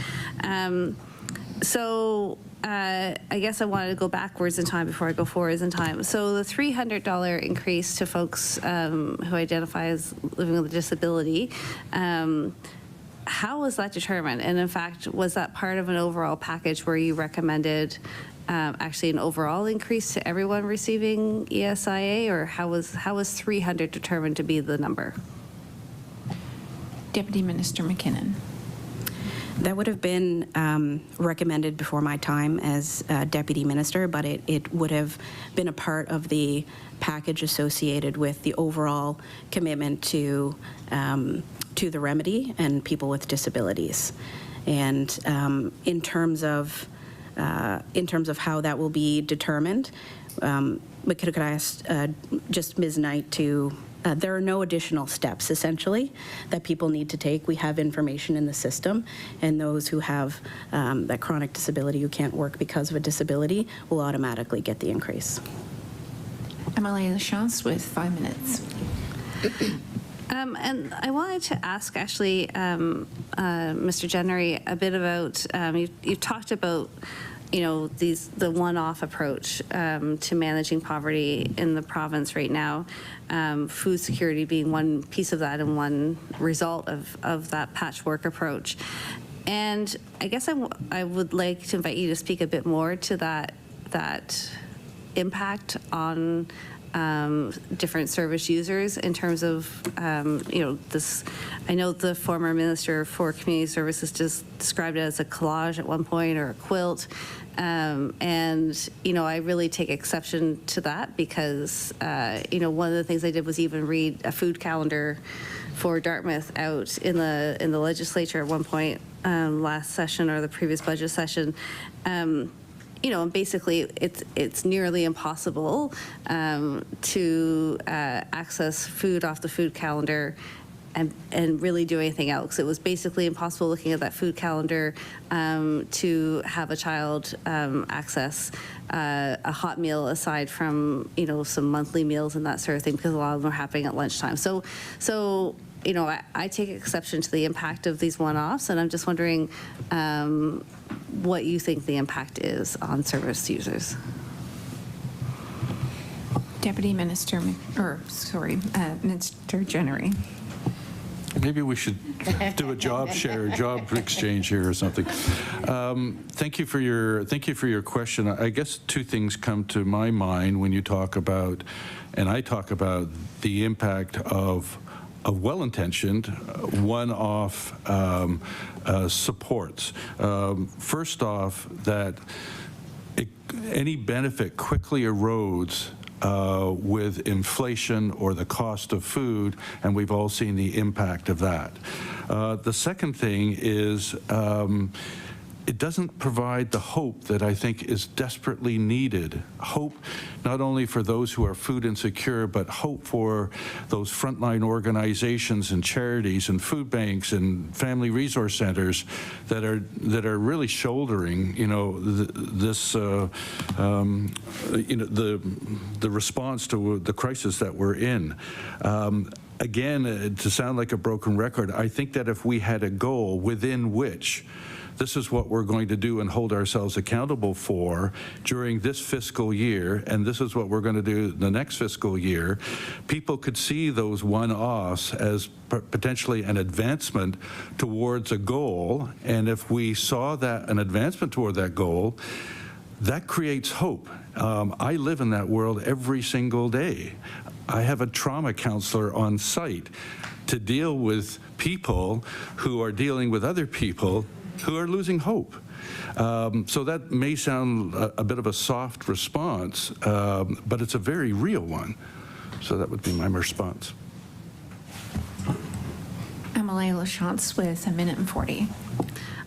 So I guess I wanted to go backwards in time before I go forwards in time. So the $300 increase to folks who identify as living with a disability, how was that determined? And in fact, was that part of an overall package where you recommended actually an overall increase to everyone receiving ESIA, or how was 300 determined to be the number? Deputy Minister MacKinnon. That would have been recommended before my time as Deputy Minister, but it would have been a part of the package associated with the overall commitment to the remedy and people with disabilities. And in terms of how that will be determined, but could I ask just Ms. Knight to, there are no additional steps, essentially, that people need to take. We have information in the system, and those who have that chronic disability who can't work because of a disability will automatically get the increase. MLA Lachance with 5 minutes. And I wanted to ask, actually, Mr. Jennery, a bit about, you've talked about, the one-off approach to managing poverty in the province right now, food security being one piece of that and one result of that patchwork approach. And I guess I would like to invite you to speak a bit more to that impact on different service users in terms of, this. I know the former Minister for Community Services just described it as a collage at one point, or a quilt. And, I really take exception to that because, one of the things I did was even read a food calendar for Dartmouth out in the legislature at one point last session or the previous budget session. And basically it's nearly impossible to access food off the food calendar and really do anything else. It was basically impossible looking at that food calendar to have a child access a hot meal aside from, some monthly meals and that sort of thing, because a lot of them are happening at lunchtime. So I take exception to the impact of these one-offs, and I'm just wondering what you think the impact is on service users. Deputy Minister, Minister Jennery. Maybe we should do a job share, job exchange here or something. Thank you for your question. I guess two things come to my mind when you talk about, and I talk about, the impact of well-intentioned, one-off supports. First off, that any benefit quickly erodes with inflation or the cost of food, and we've all seen the impact of that. The second thing is it doesn't provide the hope that I think is desperately needed. Hope not only for those who are food insecure, but hope for those frontline organizations and charities and food banks and family resource centers that are really shouldering, the response to the crisis that we're in. Again, to sound like a broken record, I think that if we had a goal within which this is what we're going to do and hold ourselves accountable for during this fiscal year, and this is what we're going to do the next fiscal year, people could see those one-offs as potentially an advancement towards a goal. And if we saw that an advancement toward that goal, that creates hope. I live in that world every single day. I have a trauma counselor on site to deal with people who are dealing with other people who are losing hope. So that may sound a bit of a soft response, but it's a very real one. So that would be my response. MLA Lachance with 1 minute and 40.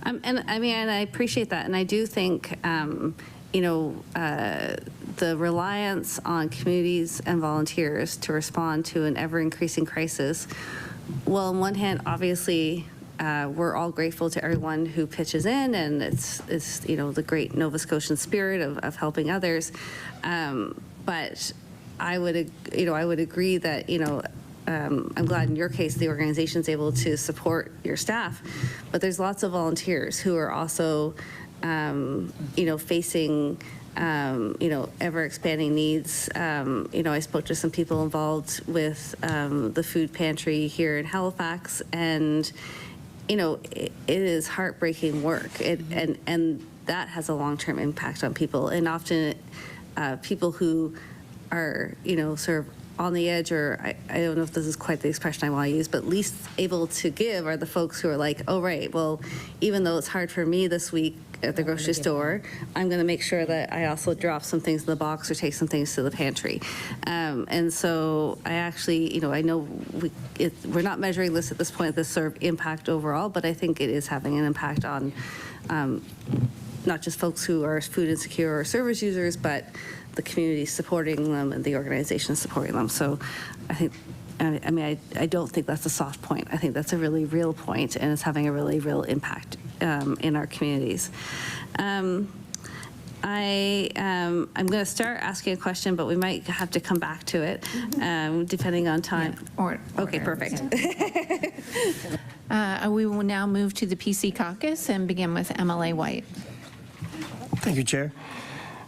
And I appreciate that. And I do think, the reliance on communities and volunteers to respond to an ever-increasing crisis, well, on one hand, obviously, we're all grateful to everyone who pitches in, and it's the great Nova Scotian spirit of helping others. But I would agree that I'm glad in your case the organization's able to support your staff, but there's lots of volunteers who are also facing ever expanding needs. I spoke to some people involved with the food pantry here in Halifax, and it is heartbreaking work, and that has a long-term impact on people, and often people who are sort of on the edge, or I don't know if this is quite the expression I want to use, but least able to give are the folks who are like, oh, right, well, even though it's hard for me this week at the grocery store, I'm going to make sure that I also drop some things in the box or take some things to the pantry. And so I actually, I know we're not measuring this at this point, this sort of impact overall, but I think it is having an impact on not just folks who are food insecure or service users, but the community supporting them and the organizations supporting them. So I think, I don't think that's a soft point. I think that's a really real point, and it's having a really real impact in our communities. I'm going to start asking a question, but we might have to come back to it depending on time. Yeah. Okay, perfect. We will now move to the PC Caucus and begin with MLA White. Thank you, Chair.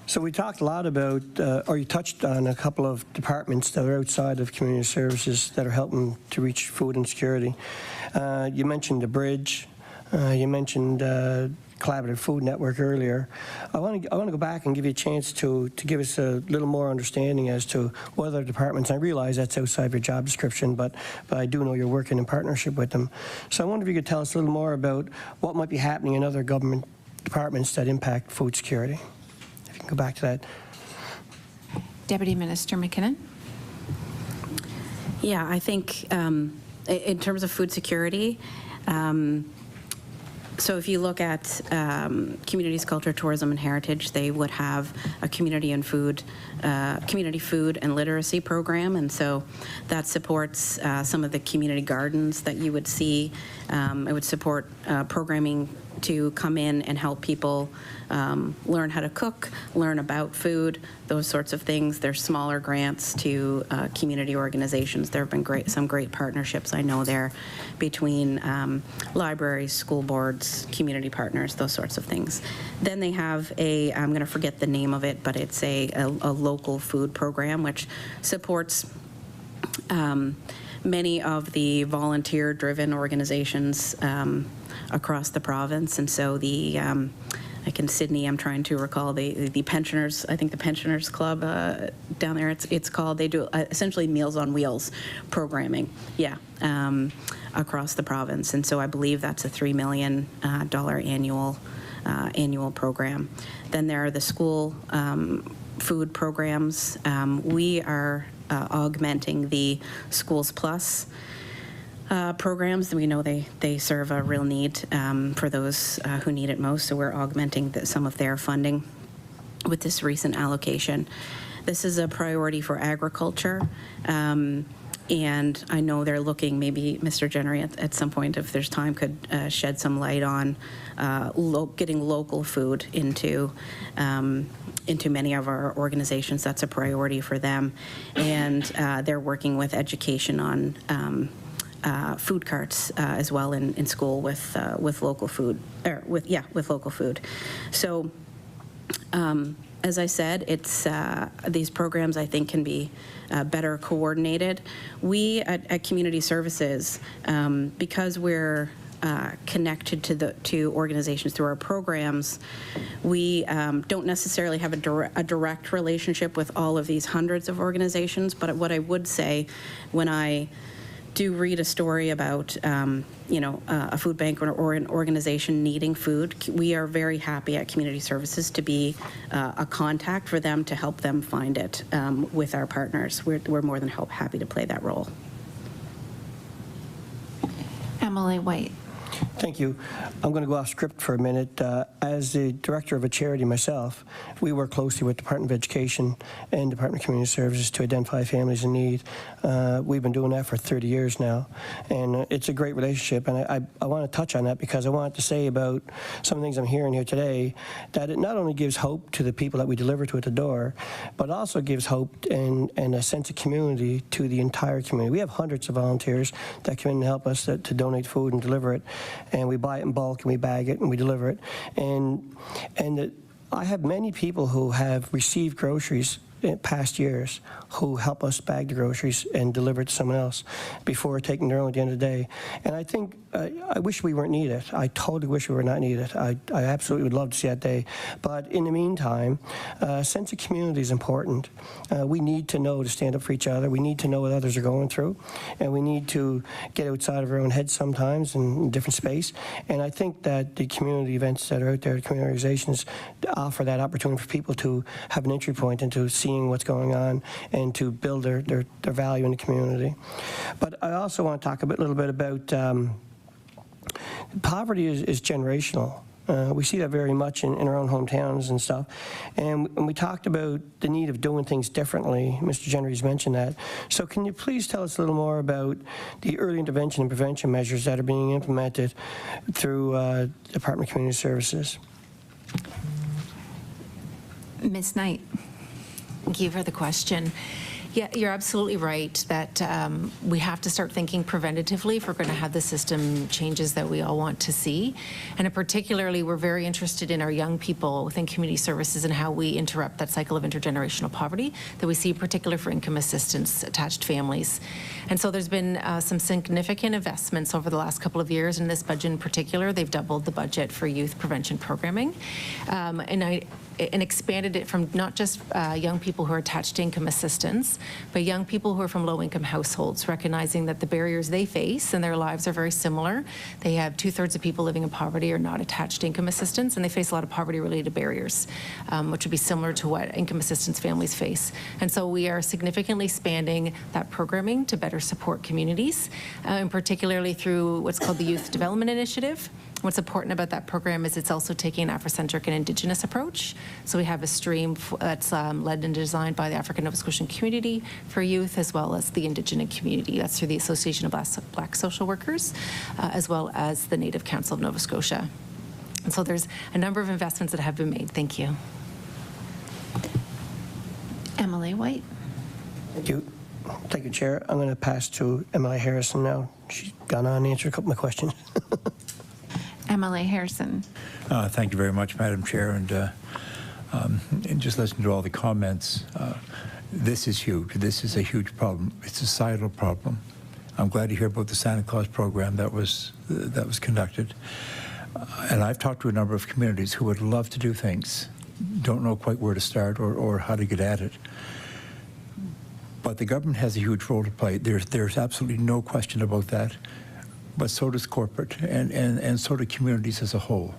So we talked a lot about, or you touched on a couple of departments that are outside of community services that are helping to reach food insecurity. You mentioned the bridge. You mentioned Collaborative Food Network earlier. I want to go back and give you a chance to give us a little more understanding as to what other departments. I realize that's outside your job description, but I do know you're working in partnership with them. So I wonder if you could tell us a little more about what might be happening in other government departments that impact food security. If you can go back to that. Deputy Minister MacKinnon. Yeah, I think in terms of food security, so if you look at communities, culture, tourism, and heritage, they would have a community food and literacy program, and so that supports some of the community gardens that you would see. It would support programming to come in and help people learn how to cook, learn about food, those sorts of things. There's smaller grants to community organizations. There have been some great partnerships I know there between libraries, school boards, community partners, those sorts of things. Then they have I'm going to forget the name of it, but it's a local food program which supports many of the volunteer-driven organizations across the province, and so like in Sydney, I'm trying to recall the pensioners. I think the Pensioners Club down there. It's called. They do essentially Meals on Wheels programming. Yeah, across the province, and so I believe that's a $3 million annual program. Then there are the school food programs. We are augmenting the Schools Plus programs. We know they serve a real need for those who need it most, so we're augmenting some of their funding with this recent allocation. This is a priority for agriculture, and I know they're looking, maybe Mr. Jennery at some point, if there's time, could shed some light on getting local food into many of our organizations. That's a priority for them, and they're working with education on food carts as well in school with local food, with local food. So as I said, it's these programs I think can be better coordinated. We at Community Services, because we're connected to organizations through our programs, we don't necessarily have a direct relationship with all of these hundreds of organizations, but what I would say when I do read a story about a food bank or an organization needing food, we are very happy at Community Services to be a contact for them to help them find it with our partners. We're more than happy to play that role. Emily White. Thank you. I'm going to go off script for a minute. As the director of a charity myself, we work closely with Department of Education and Department of Community Services to identify families in need. We've been doing that for 30 years now, and it's a great relationship. And I want to touch on that because I wanted to say about some of the things I'm hearing here today, that it not only gives hope to the people that we deliver to at the door, but also gives hope and a sense of community to the entire community. We have hundreds of volunteers that come in and help us to donate food and deliver it. and we buy it in bulk, and we bag it, and we deliver it. I have many people who have received groceries in past years who help us bag the groceries and deliver it to someone else before taking their own at the end of the day. And I think, I wish we weren't needed. I totally wish we were not needed. I absolutely would love to see that day. But in the meantime, a sense of community is important. We need to know to stand up for each other. We need to know what others are going through. And we need to get outside of our own heads sometimes in different space. And I think that the community events that are out there, the community organizations, offer that opportunity for people to have an entry point into seeing what's going on and to build their value in the community. But I also want to talk a little bit about poverty is generational. We see that very much in our own hometowns and stuff. And we talked about the need of doing things differently. Mr. Jennery's mentioned that. So can you please tell us a little more about the early intervention and prevention measures that are being implemented through Department of Community Services? Ms. Knight. Thank you for the question. Yeah, you're absolutely right that we have to start thinking preventatively if we're going to have the system changes that we all want to see. And particularly, we're very interested in our young people within community services and how we interrupt that cycle of intergenerational poverty that we see, particularly for income assistance attached families. And so there's been some significant investments over the last couple of years in this budget in particular. They've doubled the budget for youth prevention programming. And expanded it from not just young people who are attached to income assistance, but young people who are from low-income households, recognizing that the barriers they face in their lives are very similar. They have 2/3 of people living in poverty are not attached to income assistance, and they face a lot of poverty-related barriers, which would be similar to what income assistance families face. And so we are significantly expanding that programming to better support communities, and particularly through what's called the Youth Development Initiative. What's important about that program is it's also taking an Afrocentric and Indigenous approach. So we have a stream that's led and designed by the African Nova Scotian community for youth, as well as the Indigenous community. That's through the Association of Black Social Workers, as well as the Native Council of Nova Scotia. And so there's a number of investments that have been made. Thank you. Emily White. Thank you. Thank you, Chair. I'm going to pass to Emily Harrison now. She's gone on and answered a couple of my questions. MLA Harrison. Thank you very much, Madam Chair. And just listening to all the comments, this is huge. This is a huge problem. It's a societal problem. I'm glad to hear about the Santa Claus program that was conducted. And I've talked to a number of communities who would love to do things, don't know quite where to start or how to get at it. But the government has a huge role to play. There's absolutely no question about that. But so does corporate, and so do communities as a whole,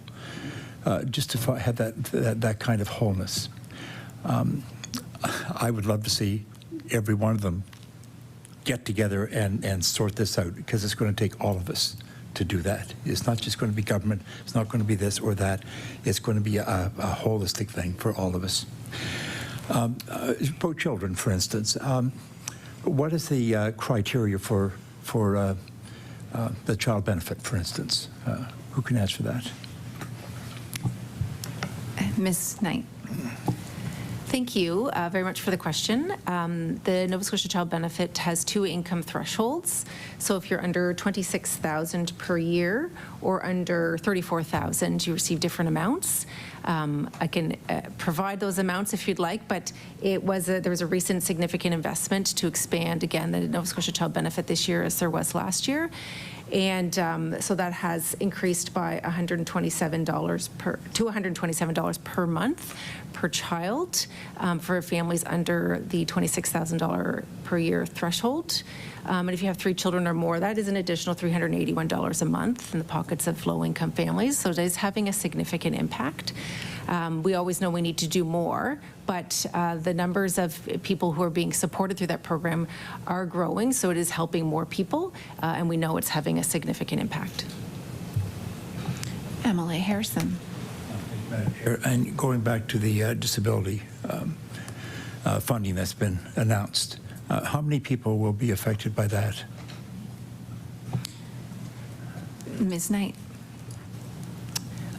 just to have that kind of wholeness. I would love to see every one of them get together and sort this out, because it's going to take all of us to do that. It's not just going to be government. It's not going to be this or that. It's going to be a holistic thing for all of us. For children, for instance, what is the criteria for the child benefit, for instance? Who can answer that? Ms. Knight. Thank you very much for the question. The Nova Scotia Child Benefit has 2 income thresholds. So if you're under $26,000 per year or under $34,000, you receive different amounts. I can provide those amounts if you'd like, but there was a recent significant investment to expand, again, the Nova Scotia Child Benefit this year as there was last year. And so that has increased by $127 to $127 per month per child for families under the $26,000 per year threshold. And if you have 3 children or more, that is an additional $381 a month in the pockets of low-income families. So it is having a significant impact. We always know we need to do more, but the numbers of people who are being supported through that program are growing, so it is helping more people, and we know it's having a significant impact. Emily Harrison. And going back to the disability funding that's been announced, how many people will be affected by that? Ms. Knight.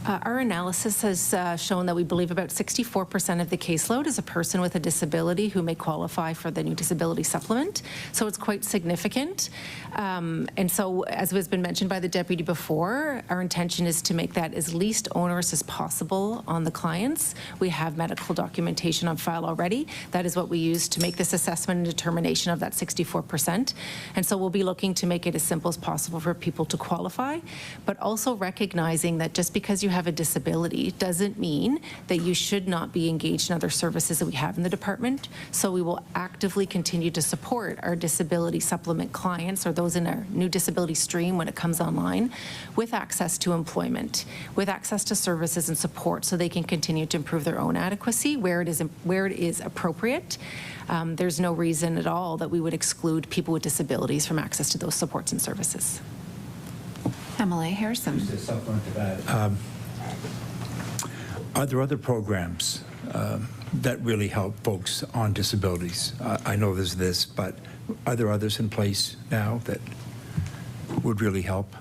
Our analysis has shown that we believe about 64% of the caseload is a person with a disability who may qualify for the new disability supplement. So it's quite significant. And so, as has been mentioned by the deputy before, our intention is to make that as least onerous as possible on the clients. We have medical documentation on file already. That is what we use to make this assessment and determination of that 64%. And so we'll be looking to make it as simple as possible for people to qualify, but also recognizing that just because you have a disability doesn't mean that you should not be engaged in other services that we have in the department. So we will actively continue to support our disability supplement clients or those in our new disability stream when it comes online with access to employment, with access to services and support so they can continue to improve their own adequacy where it is appropriate. There's no reason at all that we would exclude people with disabilities from access to those supports and services. MLA Harrison. Just to supplement to that, are there other programs that really help folks on disabilities? I know there's this, but are there others in place now that would really help?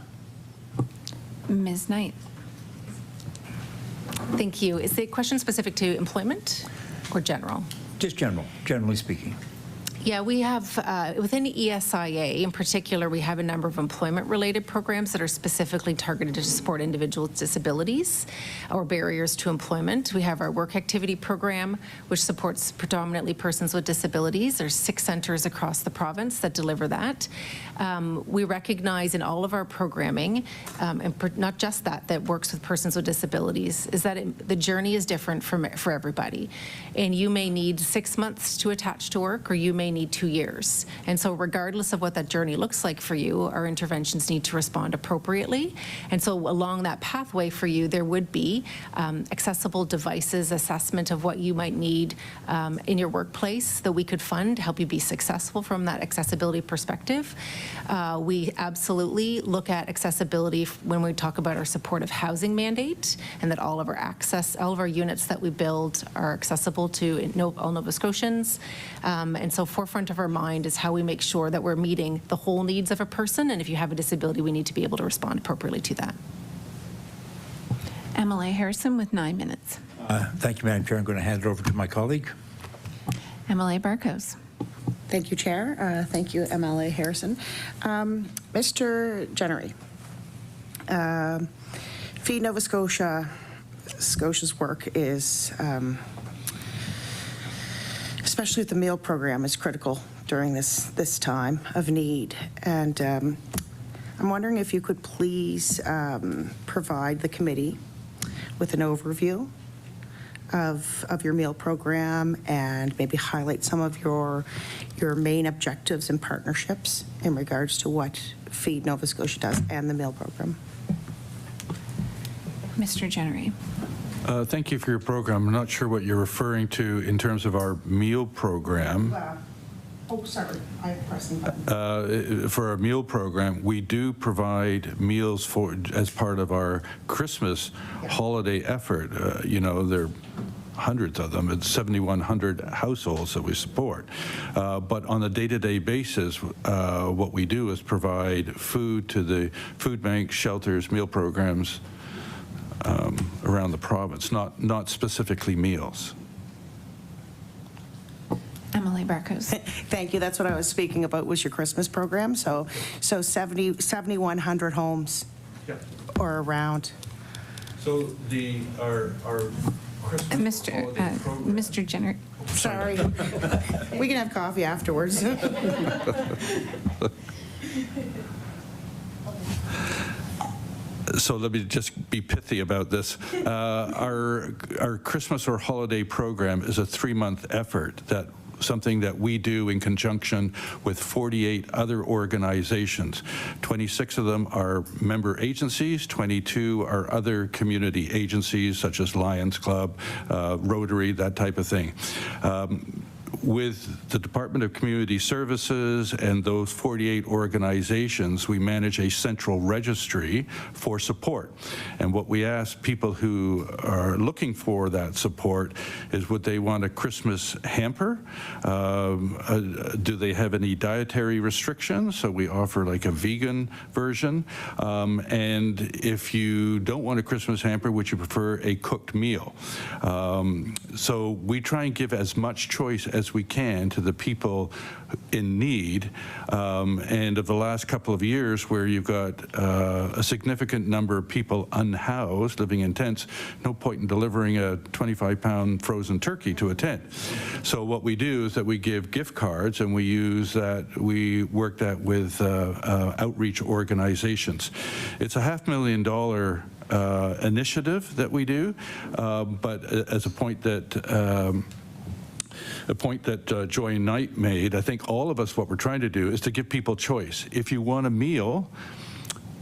Ms. Knight. Thank you. Is the question specific to employment or general? Just generally speaking. Yeah, we have, within ESIA in particular, we have a number of employment-related programs that are specifically targeted to support individuals with disabilities or barriers to employment. We have our work activity program, which supports predominantly persons with disabilities. There's 6 centers across the province that deliver that. We recognize in all of our programming, and not just that works with persons with disabilities, is that the journey is different for everybody. And you may need 6 months to attach to work, or you may need 2 years. And so regardless of what that journey looks like for you, our interventions need to respond appropriately. And so along that pathway for you, there would be accessible devices, assessment of what you might need in your workplace that we could fund to help you be successful from that accessibility perspective. We absolutely look at accessibility when we talk about our supportive housing mandate, and that all of our units that we build are accessible to all Nova Scotians. And so forefront of our mind is how we make sure that we're meeting the whole needs of a person, and if you have a disability, we need to be able to respond appropriately to that. MLA Harrison with 9 minutes. Thank you, Madam Chair. I'm going to hand it over to my colleague. MLA Barkos. Thank you, Chair. Thank you, MLA Harrison. Mr. Jennery, Feed Nova Scotia, Scotia's work is, especially with the meal program, is critical during this time of need. And I'm wondering if you could please provide the committee with an overview of your meal program and maybe highlight some of your main objectives and partnerships in regards to what Feed Nova Scotia does and the meal program. Mr. Jennery. Thank you for your program. I'm not sure what you're referring to in terms of our meal program. Sorry, I pressed the button. For our meal program, we do provide meals as part of our Christmas holiday effort. There are hundreds of them. It's 7,100 households that we support. But on a day-to-day basis, what we do is provide food to the food banks, shelters, meal programs around the province, not specifically meals. MLA Barkos. Thank you. That's what I was speaking about, was your Christmas program. So 7,100 homes or around. So our Christmas Mr. Jennery. Sorry. We can have coffee afterwards. So let me just be pithy about this. Our Christmas or holiday program is a 3-month effort, something that we do in conjunction with 48 other organizations. 26 of them are member agencies, 22 are other community agencies such as Lions Club, Rotary, that type of thing. with the Department of Community Services and those 48 organizations, we manage a central registry for support. And what we ask people who are looking for that support is, would they want a Christmas hamper? Do they have any dietary restrictions? So we offer like a vegan version. And if you don't want a Christmas hamper, would you prefer a cooked meal? So we try and give as much choice as we can to the people in need. And of the last couple of years where you've got a significant number of people unhoused, living in tents, no point in delivering a 25-pound frozen turkey to a tent. So what we do is that we give gift cards, and we work that with outreach organizations. It's a $500,000 initiative that we do, but as a point that Joy Knight made, I think all of us, what we're trying to do is to give people choice. If you want a meal,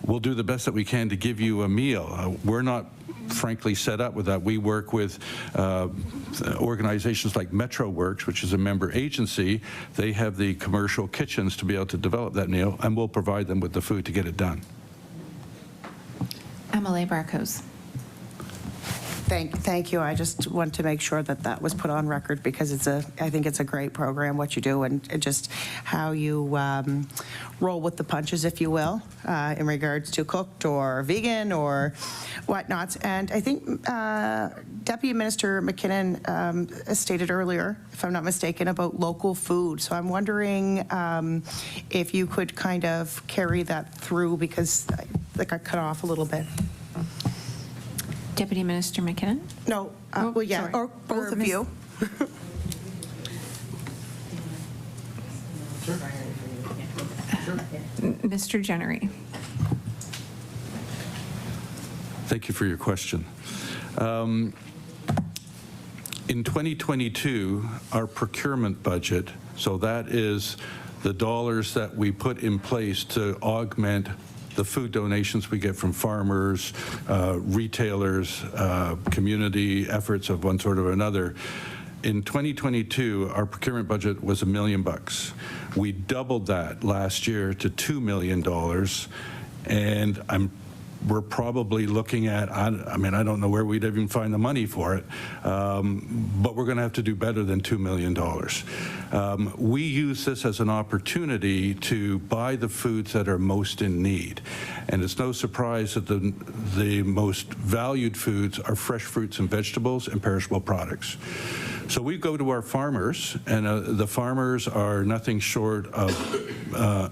we'll do the best that we can to give you a meal. We're not, frankly, set up with that. We work with organizations like Metro Works, which is a member agency. They have the commercial kitchens to be able to develop that meal, and we'll provide them with the food to get it done. MLA Barkos. Thank you. I just want to make sure that that was put on record, because I think it's a great program, what you do, and just how you roll with the punches, if you will, in regards to cooked or vegan or whatnot. And I think Deputy Minister MacKinnon stated earlier, if I'm not mistaken, about local food. So I'm wondering if you could kind of carry that through, because I got cut off a little bit. Deputy Minister MacKinnon? No, well, yeah, sorry. or both of you. Mr. Jennery. Thank you for your question. In 2022, our procurement budget, so that is the dollars that we put in place to augment the food donations we get from farmers, retailers, community efforts of one sort or another. In 2022, our procurement budget was $1 million. We doubled that last year to $2 million, and we're probably looking at, I don't know where we'd even find the money for it, but we're going to have to do better than $2 million. We use this as an opportunity to buy the foods that are most in need. And it's no surprise that the most valued foods are fresh fruits and vegetables and perishable products. So we go to our farmers, and the farmers are nothing short of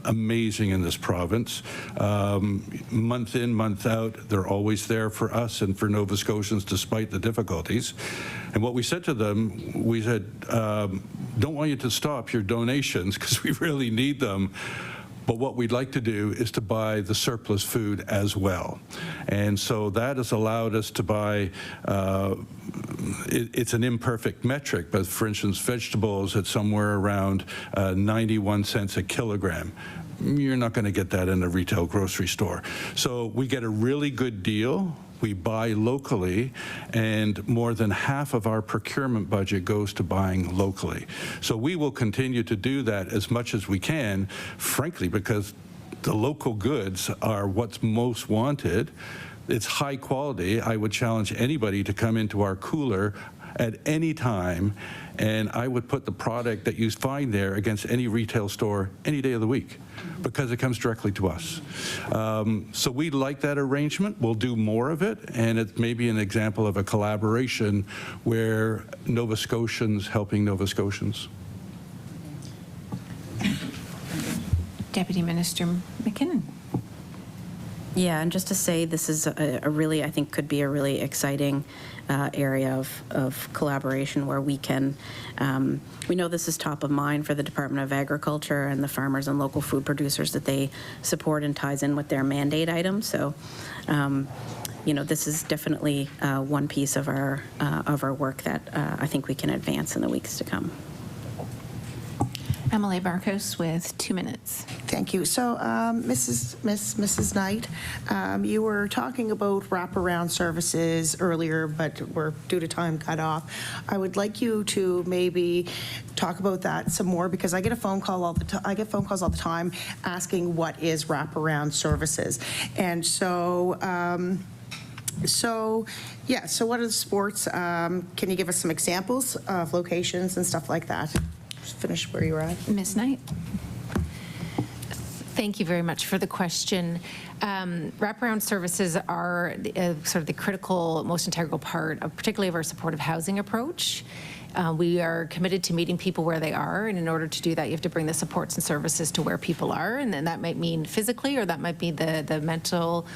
amazing in this province. Month in, month out, they're always there for us and for Nova Scotians despite the difficulties. And what we said to them, we said, don't want you to stop your donations because we really need them. But what we'd like to do is to buy the surplus food as well. And so that has allowed us to buy, it's an imperfect metric, but for instance, vegetables at somewhere around 91 cents a kilogram. You're not going to get that in a retail grocery store. So we get a really good deal. We buy locally, and more than half of our procurement budget goes to buying locally. So we will continue to do that as much as we can, frankly, because the local goods are what's most wanted. It's high quality. I would challenge anybody to come into our cooler at any time, and I would put the product that you find there against any retail store any day of the week, because it comes directly to us. So we like that arrangement. We'll do more of it, and it may be an example of a collaboration where Nova Scotians helping Nova Scotians. Deputy Minister MacKinnon. Yeah, and just to say, this is a really, I think, could be a really exciting area of collaboration where we can, we know this is top of mind for the Department of Agriculture and the farmers and local food producers that they support, and ties in with their mandate items. So, this is definitely one piece of our work that I think we can advance in the weeks to come. Emily Barkos with 2 minutes. Thank you. So, Mrs. Knight, you were talking about wraparound services earlier, but we're due to time cut off. I would like you to maybe talk about that some more, because I get phone calls all the time asking what is wraparound services, and so what are the sports? Can you give us some examples of locations and stuff like that? Just finish where you were at. Ms. Knight? Thank you very much for the question. Wraparound services are sort of the critical, most integral part of particularly of our supportive housing approach. We are committed to meeting people where they are, and in order to do that, you have to bring the supports and services to where people are, and then that might mean physically, or that might be the mental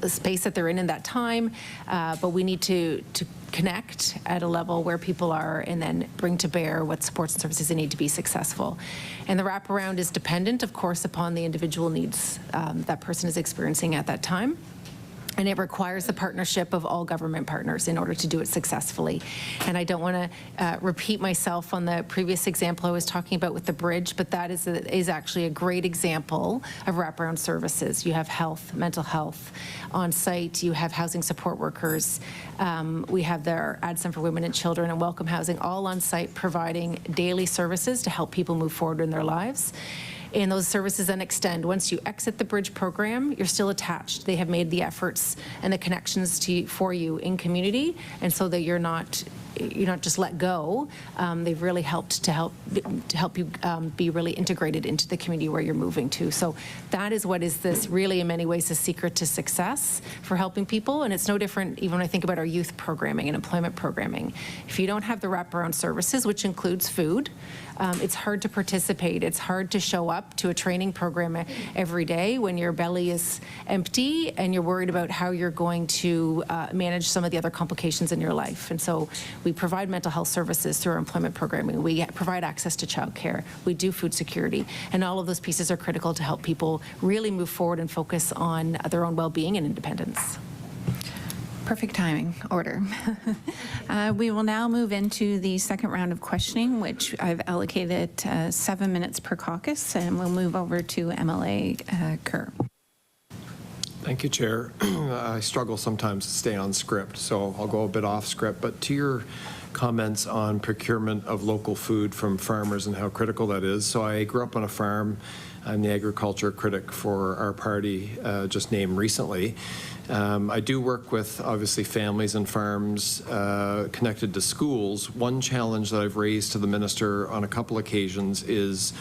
space that they're in that time, but we need to connect at a level where people are and then bring to bear what supports and services they need to be successful. And the wraparound is dependent, of course, upon the individual needs that person is experiencing at that time. And it requires the partnership of all government partners in order to do it successfully. And I don't want to repeat myself on the previous example I was talking about with the bridge, but that is actually a great example of wraparound services. You have health, mental health on site. You have housing support workers. We have their Ad Center for Women and Children and Welcome Housing all on site, providing daily services to help people move forward in their lives. And those services then extend. Once you exit the bridge program, you're still attached. They have made the efforts and the connections for you in community, and so that you're not just let go. They've really helped to help you be really integrated into the community where you're moving to. So that is what is this really in many ways the secret to success for helping people. And it's no different even when I think about our youth programming and employment programming. If you don't have the wraparound services, which includes food, it's hard to participate. It's hard to show up to a training program every day when your belly is empty and you're worried about how you're going to manage some of the other complications in your life. And so we provide mental health services through our employment programming. We provide access to childcare. We do food security. And all of those pieces are critical to help people really move forward and focus on their own well-being and independence. Perfect timing, order. We will now move into the second round of questioning, which I've allocated 7 minutes per caucus, and we'll move over to MLA Kerr. Thank you, Chair. I struggle sometimes to stay on script, so I'll go a bit off script. But to your comments on procurement of local food from farmers and how critical that is. So I grew up on a farm. I'm the agriculture critic for our party, just named recently. I do work with, obviously, families and farms connected to schools. One challenge that I've raised to the minister on a couple occasions is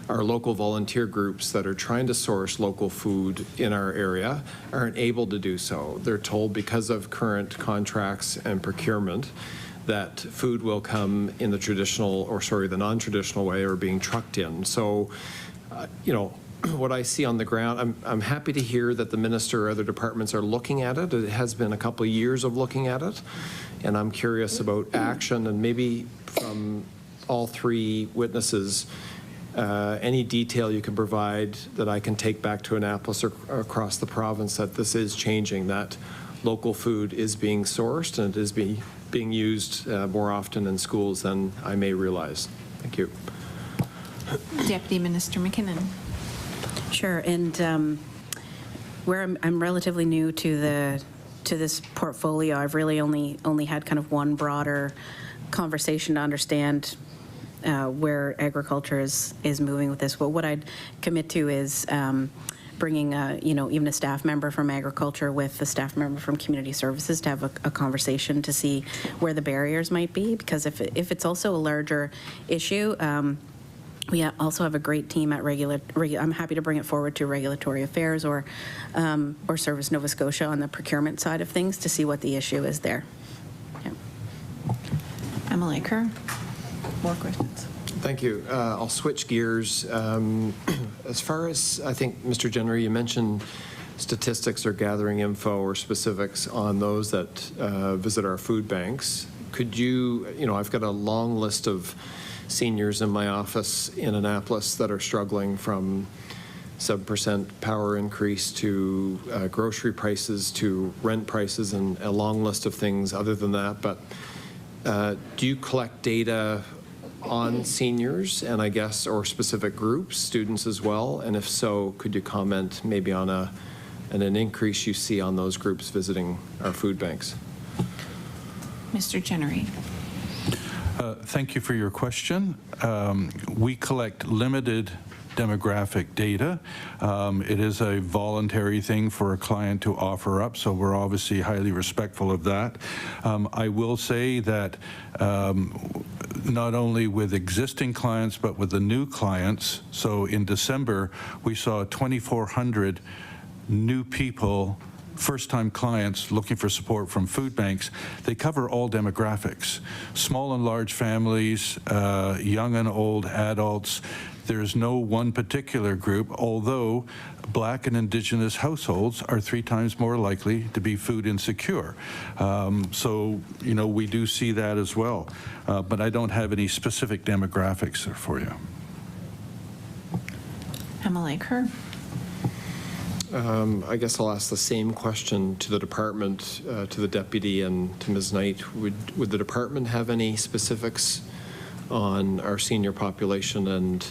our local volunteer groups that are trying to source local food in our area aren't able to do so. They're told because of current contracts and procurement that food will come in the the non-traditional way or being trucked in. So, what I see on the ground, I'm happy to hear that the minister or other departments are looking at it. It has been a couple of years of looking at it, and I'm curious about action and maybe from all three witnesses, any detail you can provide that I can take back to Annapolis or across the province that this is changing, that local food is being sourced and it is being used more often in schools than I may realize. Thank you. Deputy Minister MacKinnon. Sure, and where I'm relatively new to this portfolio, I've really only had kind of one broader conversation to understand where agriculture is moving with this. But what I'd commit to is bringing even a staff member from agriculture with a staff member from community services to have a conversation to see where the barriers might be, because if it's also a larger issue. We also have a great team at I'm happy to bring it forward to Regulatory Affairs or Service Nova Scotia on the procurement side of things to see what the issue is there. Yeah. MLA Kerr. More questions. Thank you. I'll switch gears. As far as, I think, Mr. Jennery, you mentioned statistics or gathering info or specifics on those that visit our food banks. Could you, I've got a long list of seniors in my office in Annapolis that are struggling, from 7% power increase to grocery prices to rent prices and a long list of things other than that. But do you collect data on seniors and I guess, or specific groups, students as well? And if so, could you comment maybe on an increase you see on those groups visiting our food banks? Mr. Jennery. Thank you for your question. We collect limited demographic data. It is a voluntary thing for a client to offer up, so we're obviously highly respectful of that. I will say that not only with existing clients, but with the new clients, so in December, we saw 2,400 new people, first-time clients looking for support from food banks. They cover all demographics, small and large families, young and old adults. There's no one particular group, although Black and Indigenous households are 3 times more likely to be food insecure. So, you know, we do see that as well. But I don't have any specific demographics there for you. MLA Kerr. I guess I'll ask the same question to the department, to the deputy and to Ms. Knight. Would the department have any specifics on our senior population and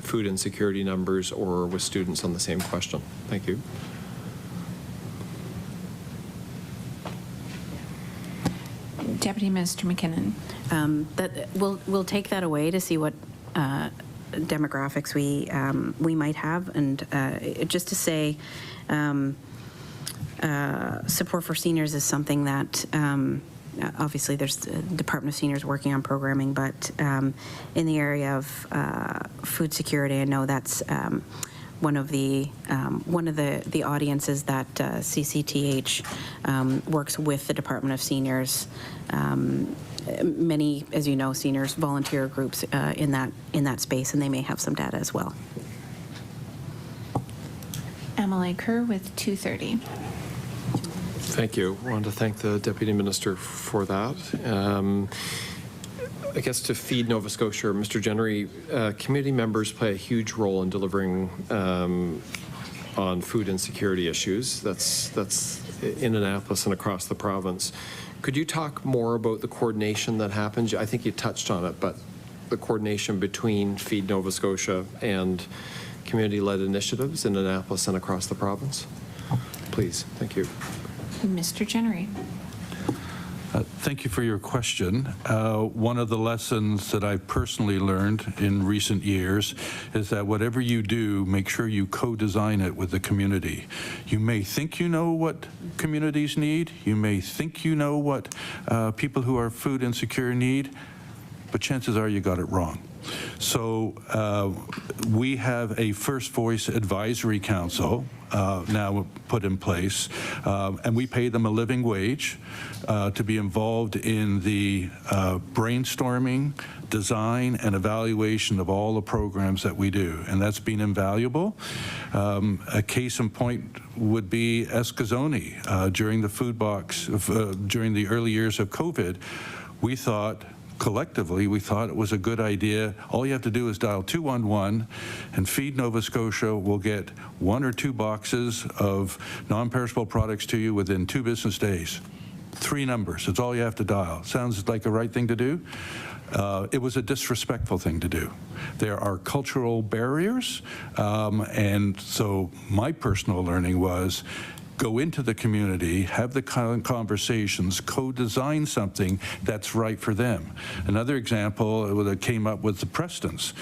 food insecurity numbers, or with students on the same question? Thank you. Deputy Minister MacKinnon. We'll take that away to see what demographics we might have, and just to say, support for seniors is something that obviously there's the Department of Seniors working on programming, but in the area of food security, I know that's one of the audiences that CCTH works with the Department of Seniors. Many, as you know, seniors volunteer groups in that space, and they may have some data as well. MLA Kerr with 2:30. Thank you. I wanted to thank the Deputy Minister for that. I guess to feed Nova Scotia, Mr. Jennery, community members play a huge role in delivering on food insecurity issues. That's in Annapolis and across the province. Could you talk more about the coordination that happens? I think you touched on it, but the coordination between Feed Nova Scotia and community-led initiatives in Annapolis and across the province? Please. Thank you. Mr. Jennery. Thank you for your question. One of the lessons that I've personally learned in recent years is that whatever you do, make sure you co-design it with the community. You may think you know what communities need. You may think you know what people who are food insecure need, but chances are you got it wrong. So we have a First Voice Advisory Council now put in place, and we pay them a living wage to be involved in the brainstorming, design, and evaluation of all the programs that we do, and that's been invaluable. A case in point would be Escazone. During the food box, during the early years of COVID, collectively, we thought it was a good idea. All you have to do is dial 211 and Feed Nova Scotia will get 1 or 2 boxes of non-perishable products to you within 2 business days. 3 numbers, that's all you have to dial. Sounds like the right thing to do? It was a disrespectful thing to do. There are cultural barriers, and so my personal learning was go into the community, have the conversations, co-design something that's right for them. Another example that came up with the Prestons.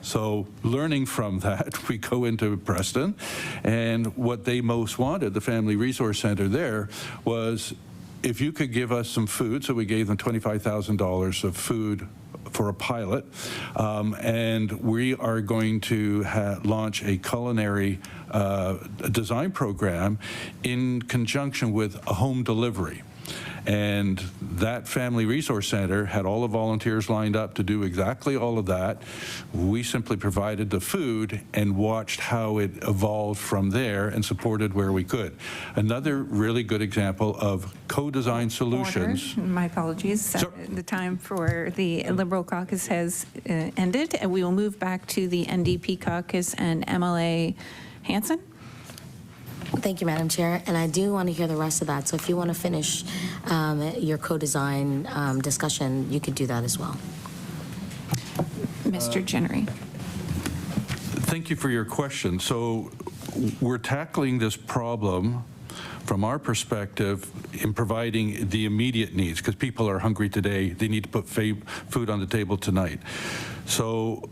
So learning from that, we go into Preston, and what they most wanted, the Family Resource Center there, was if you could give us some food, so we gave them $25,000 of food for a pilot, and we are going to launch a culinary design program in conjunction with a home delivery. And that Family Resource Center had all the volunteers lined up to do exactly all of that. We simply provided the food and watched how it evolved from there and supported where we could. Another really good example of co-design solutions. Order. My apologies. The time for the Liberal Caucus has ended, and we will move back to the NDP Caucus and MLA Hanson. Thank you, Madam Chair, and I do want to hear the rest of that, so if you want to finish your co-design discussion, you could do that as well. Mr. Jennery. Thank you for your question. So we're tackling this problem from our perspective in providing the immediate needs, because people are hungry today. They need to put food on the table tonight. So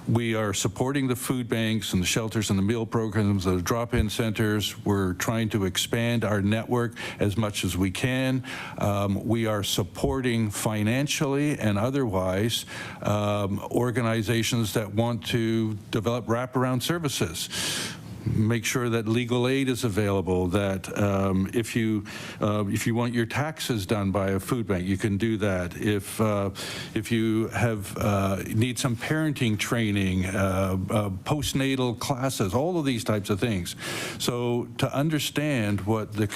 we are supporting the food banks and the shelters and the meal programs, the drop-in centers. We're trying to expand our network as much as we can. We are supporting financially and otherwise organizations that want to develop wraparound services. Make sure that legal aid is available, that if you want your taxes done by a food bank, you can do that. If you need some parenting training, postnatal classes, all of these types of things. So to understand what the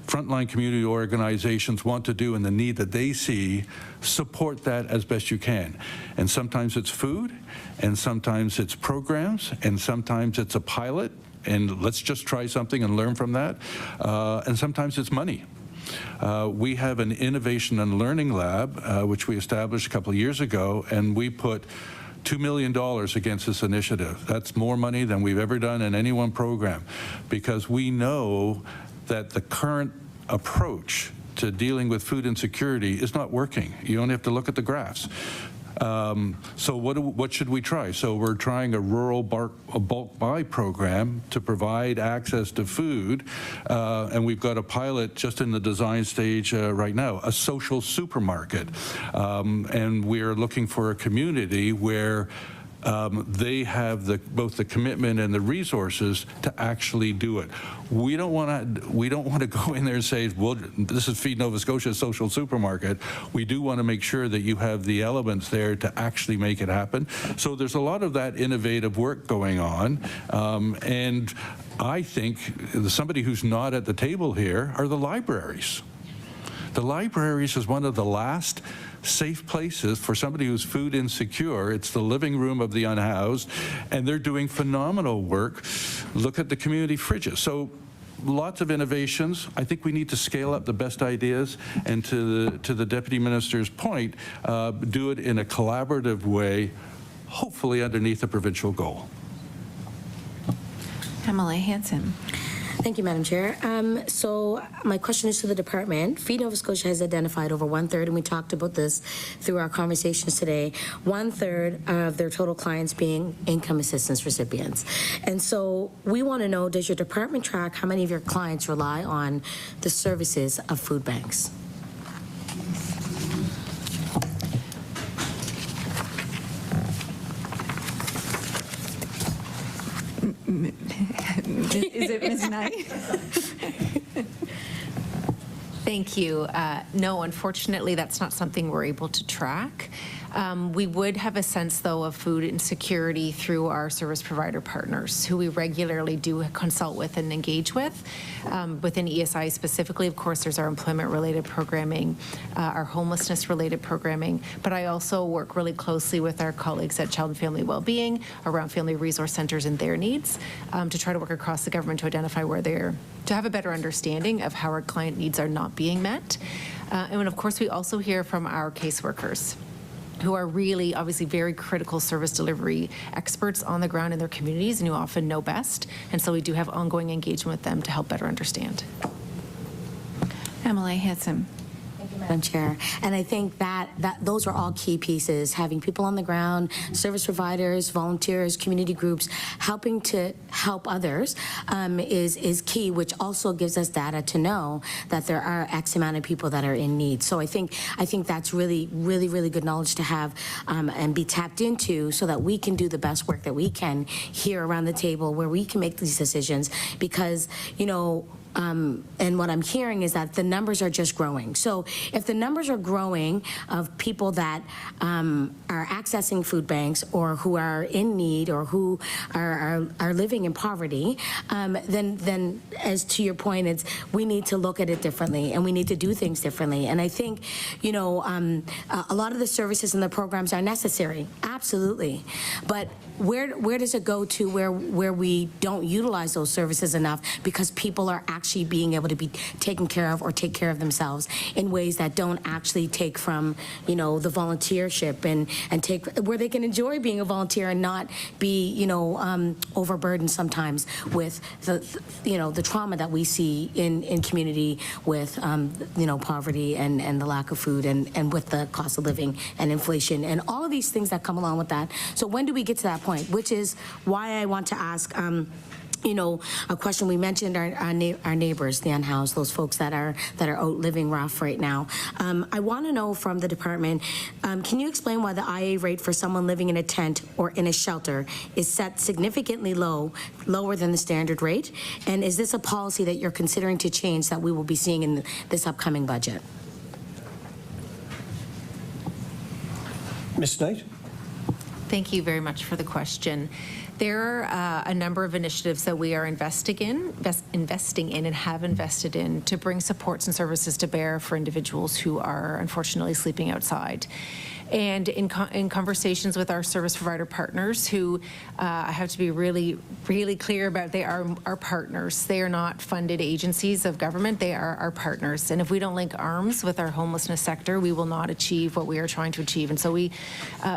frontline community organizations want to do and the need that they see, support that as best you can. And sometimes it's food, and sometimes it's programs, and sometimes it's a pilot, and let's just try something and learn from that. And sometimes it's money. We have an innovation and learning lab, which we established a couple of years ago, and we put $2 million against this initiative. That's more money than we've ever done in any one program, because we know that the current approach to dealing with food insecurity is not working. You only have to look at the graphs. So what should we try? So we're trying a rural bulk buy program to provide access to food, and we've got a pilot just in the design stage right now, a social supermarket. And we're looking for a community where they have both the commitment and the resources to actually do it. We don't want to go in there and say, well, this is Feed Nova Scotia social supermarket. We do want to make sure that you have the elements there to actually make it happen. So there's a lot of that innovative work going on, and I think somebody who's not at the table here are the libraries. The libraries is one of the last safe places for somebody who's food insecure. It's the living room of the unhoused, and they're doing phenomenal work. Look at the community fridges. So lots of innovations. I think we need to scale up the best ideas, and to the Deputy Minister's point, do it in a collaborative way, hopefully underneath a provincial goal. Emily Hanson. Thank you, Madam Chair. So my question is to the department. Feed Nova Scotia has identified over 1/3, and we talked about this through our conversations today, 1/3 of their total clients being income assistance recipients. And so we want to know, does your department track how many of your clients rely on the services of food banks? Is it Ms. Knight? Thank you. No, unfortunately, that's not something we're able to track. We would have a sense, though, of food insecurity through our service provider partners, who we regularly do consult with and engage with. Within ESI specifically, of course, there's our employment-related programming, our homelessness-related programming, but I also work really closely with our colleagues at Child and Family Wellbeing around family resource centers and their needs, to try to work across the government to identify where to have a better understanding of how our client needs are not being met. And of course, we also hear from our caseworkers, who are really obviously very critical service delivery experts on the ground in their communities and who often know best. And so we do have ongoing engagement with them to help better understand. Emily Hanson. Madam Chair, and I think that those are all key pieces, having people on the ground, service providers, volunteers, community groups, helping to help others is key, which also gives us data to know that there are X amount of people that are in need. So I think that's really, really, really good knowledge to have and be tapped into, so that we can do the best work that we can here around the table, where we can make these decisions, because, you know, and what I'm hearing is that the numbers are just growing. So if the numbers are growing of people that are accessing food banks, or who are in need, or who are living in poverty, then as to your point, it's we need to look at it differently, and we need to do things differently. And I think, you know, a lot of the services and the programs are necessary, absolutely. But where does it go to where we don't utilize those services enough because people are actually being able to be taken care of or take care of themselves in ways that don't actually take from, you know, the volunteership and take where they can enjoy being a volunteer and not be, you know, overburdened sometimes with the trauma that we see in community with, you know, poverty and the lack of food and with the cost of living and inflation and all of these things that come along with that. So when do we get to that point? Which is why I want to ask, you know, a question. We mentioned our neighbors, the unhoused, those folks that are out living rough right now. I want to know from the department, can you explain why the IA rate for someone living in a tent or in a shelter is set significantly lower than the standard rate? And is this a policy that you're considering to change that we will be seeing in this upcoming budget? Ms. Knight? Thank you very much for the question. There are a number of initiatives that we are investing in and have invested in to bring supports and services to bear for individuals who are unfortunately sleeping outside. And in conversations with our service provider partners, who I have to be really, really clear about, they are our partners. They are not funded agencies of government. They are our partners. And if we don't link arms with our homelessness sector, we will not achieve what we are trying to achieve. And so we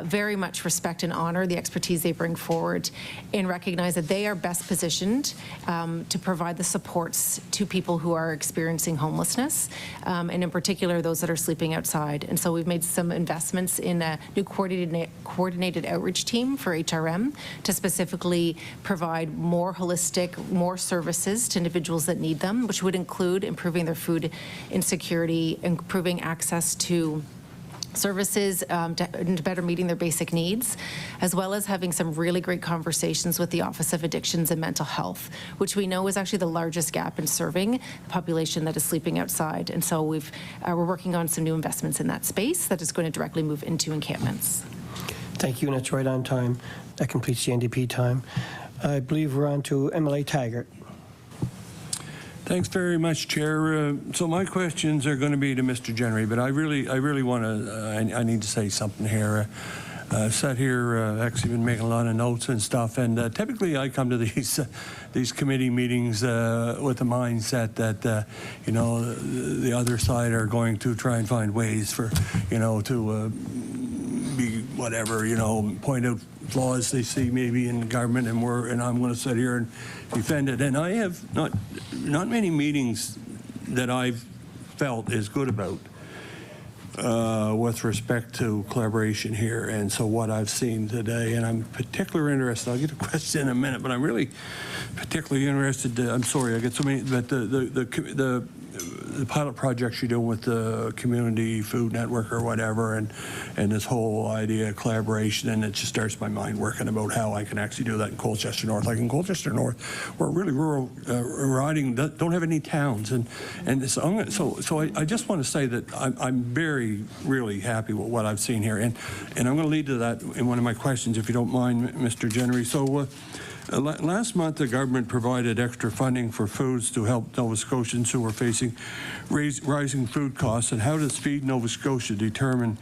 very much respect and honor the expertise they bring forward and recognize that they are best positioned to provide the supports to people who are experiencing homelessness, and in particular, those that are sleeping outside. And so we've made some investments in a new coordinated outreach team for HRM to specifically provide more holistic, more services to individuals that need them, which would include improving their food insecurity, improving access to services to better meeting their basic needs, as well as having some really great conversations with the Office of Addictions and Mental Health, which we know is actually the largest gap in serving the population that is sleeping outside. And so we're working on some new investments in that space that is going to directly move into encampments. Thank you, and that's right on time. That completes the NDP time. I believe we're on to MLA Taggart. Thanks very much, Chair. So my questions are going to be to Mr. Jennery, but I really want to, I need to say something here. Sat here, actually been making a lot of notes and stuff, and typically I come to these committee meetings with the mindset that, you know, the other side are going to try and find ways for, you know, to be whatever, you know, point out flaws they see maybe in government, and I'm going to sit here and defend it. And I have not many meetings that I've felt as good about with respect to collaboration here. And so what I've seen today, and I'm particularly interested, I'll get a question in a minute, but I'm really particularly interested, I'm sorry, I get so many, but the pilot projects you're doing with the community food network or whatever, and this whole idea of collaboration, and it just starts my mind working about how I can actually do that in Colchester North. Like in Colchester North, we're really rural riding, don't have any towns, and so I just want to say that I'm very really happy with what I've seen here, and I'm going to lead to that in one of my questions, if you don't mind, Mr. Jennery. So. Last month, the government provided extra funding for foods to help Nova Scotians who are facing rising food costs. And how does Feed Nova Scotia determine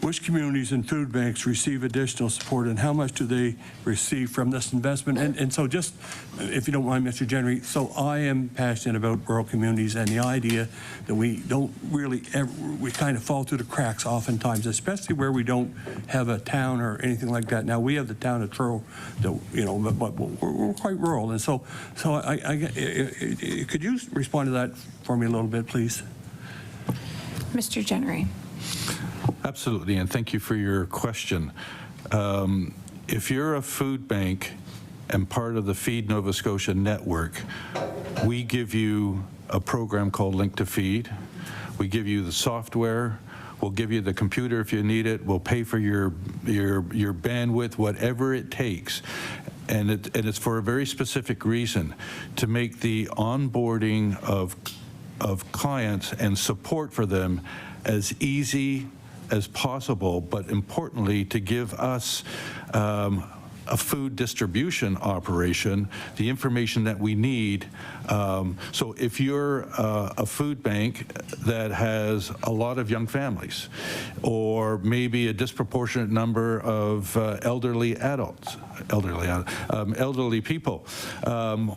which communities and food banks receive additional support, and how much do they receive from this investment? And so just, if you don't mind, Mr. Jennery, so I am passionate about rural communities and the idea that we don't really ever, we kind of fall through the cracks oftentimes, especially where we don't have a town or anything like that. Now, we have the town of Truro, you know, but we're quite rural. And so could you respond to that for me a little bit, please? Mr. Jennery. Absolutely, and thank you for your question. If you're a food bank and part of the Feed Nova Scotia network, we give you a program called Link to Feed. We give you the software. We'll give you the computer if you need it. We'll pay for your bandwidth, whatever it takes. And it's for a very specific reason, to make the onboarding of clients and support for them as easy as possible, but importantly, to give us a food distribution operation the information that we need. So if you're a food bank that has a lot of young families, or maybe a disproportionate number of elderly adults, elderly people,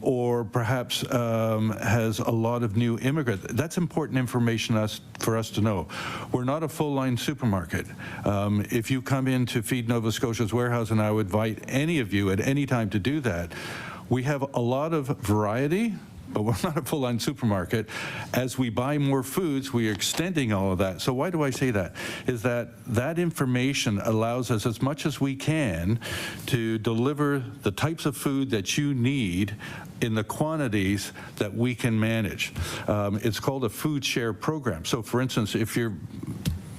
or perhaps has a lot of new immigrants. That's important information for us to know. We're not a full-line supermarket. If you come in to Feed Nova Scotia's warehouse, and I would invite any of you at any time to do that, we have a lot of variety, but we're not a full-line supermarket. As we buy more foods, we are extending all of that. So why do I say that? Is that information allows us as much as we can to deliver the types of food that you need in the quantities that we can manage. It's called a food share program. So for instance, it's in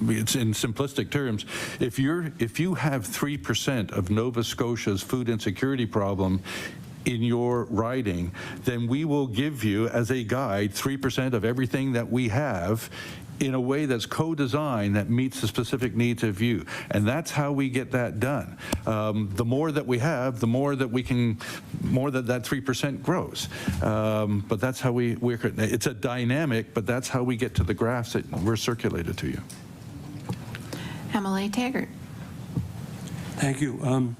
simplistic terms, if you have 3% of Nova Scotia's food insecurity problem in your riding, then we will give you, as a guide, 3% of everything that we have in a way that's co-designed that meets the specific needs of you. And that's how we get that done. The more that we have, the more that we can, more that 3% grows. But that's how it's a dynamic, but that's how we get to the graphs that were circulated to you. MLA Taggart. Thank you.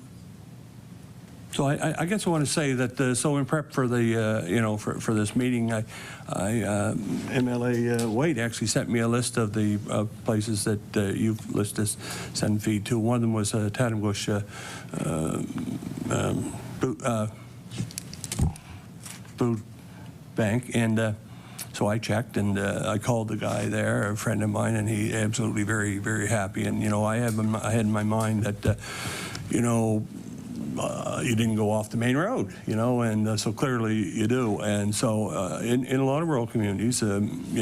So I guess I want to say that so in prep for the for this meeting, MLA White actually sent me a list of the places that you've listed as send feed to. One of them was Tatambush food bank, and so I checked, and I called the guy there, a friend of mine, and he absolutely very, very happy. And I had in my mind that you didn't go off the main road, and so clearly you do. And so in a lot of rural communities, in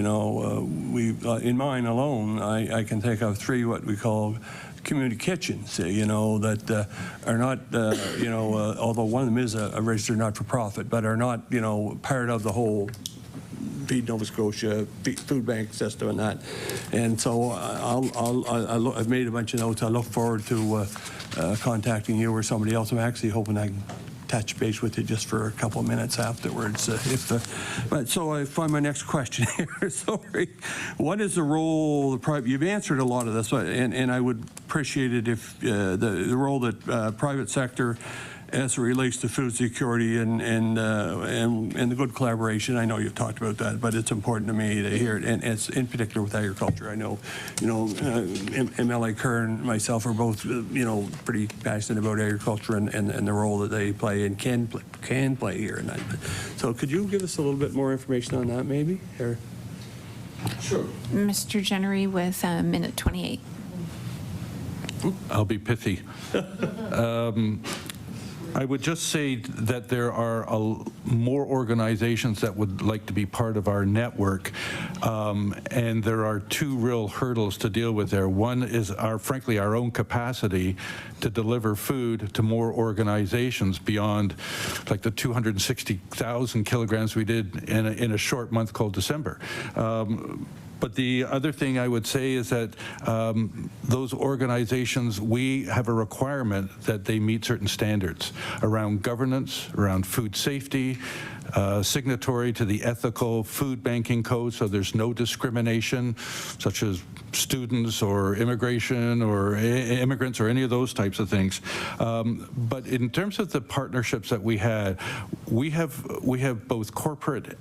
mine alone, I can think of 3 what we call community kitchens, that are not, although one of them is a registered not-for-profit, but are not, part of the whole Feed Nova Scotia food bank system and that. And so I've made a bunch of notes. I look forward to contacting you or somebody else. I'm actually hoping I can touch base with you just for a couple of minutes afterwards. But so I find my next question here. Sorry. What is the role, you've answered a lot of this, and I would appreciate it if the role that private sector as it relates to food security and the good collaboration. I know you've talked about that, but it's important to me to hear it, and it's in particular with agriculture. I know, MLA Kern and myself are both, pretty passionate about agriculture and the role that they play and can play here. And so could you give us a little bit more information on that, maybe? Or? Sure. Mr. Jennery with minute 28. I'll be pithy. I would just say that there are more organizations that would like to be part of our network, and there are 2 real hurdles to deal with there. One is frankly our own capacity to deliver food to more organizations beyond like the 260,000 kilograms we did in a short month called December. But the other thing I would say is that those organizations, we have a requirement that they meet certain standards around governance, around food safety, signatory to the ethical food banking code, so there's no discrimination, such as students or immigration or immigrants or any of those types of things. But in terms of the partnerships that we have both corporate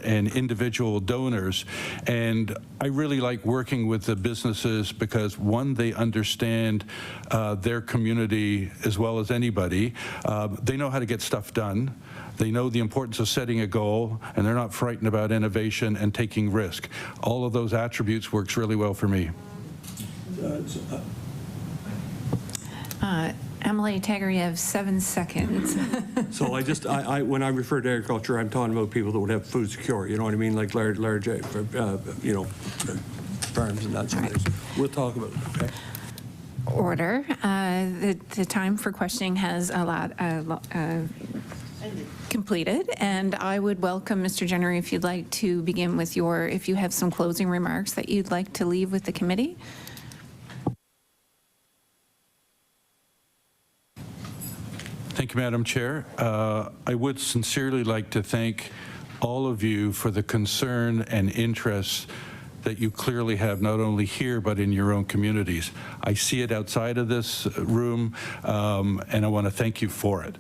and individual donors, and I really like working with the businesses because one, they understand their community as well as anybody. They know how to get stuff done. They know the importance of setting a goal, and they're not frightened about innovation and taking risk. All of those attributes works really well for me. Emily Taggart, you have 7 seconds. So when I refer to agriculture, I'm talking about people that would have food security. You know what I mean, like large farms and that sort of thing. We'll talk about it. Okay. Order. The time for questioning has completed, and I would welcome Mr. Jennery if you'd like to begin with if you have some closing remarks that you'd like to leave with the committee. Thank you, Madam Chair. I would sincerely like to thank all of you for the concern and interest that you clearly have not only here but in your own communities. I see it outside of this room, and I want to thank you for it.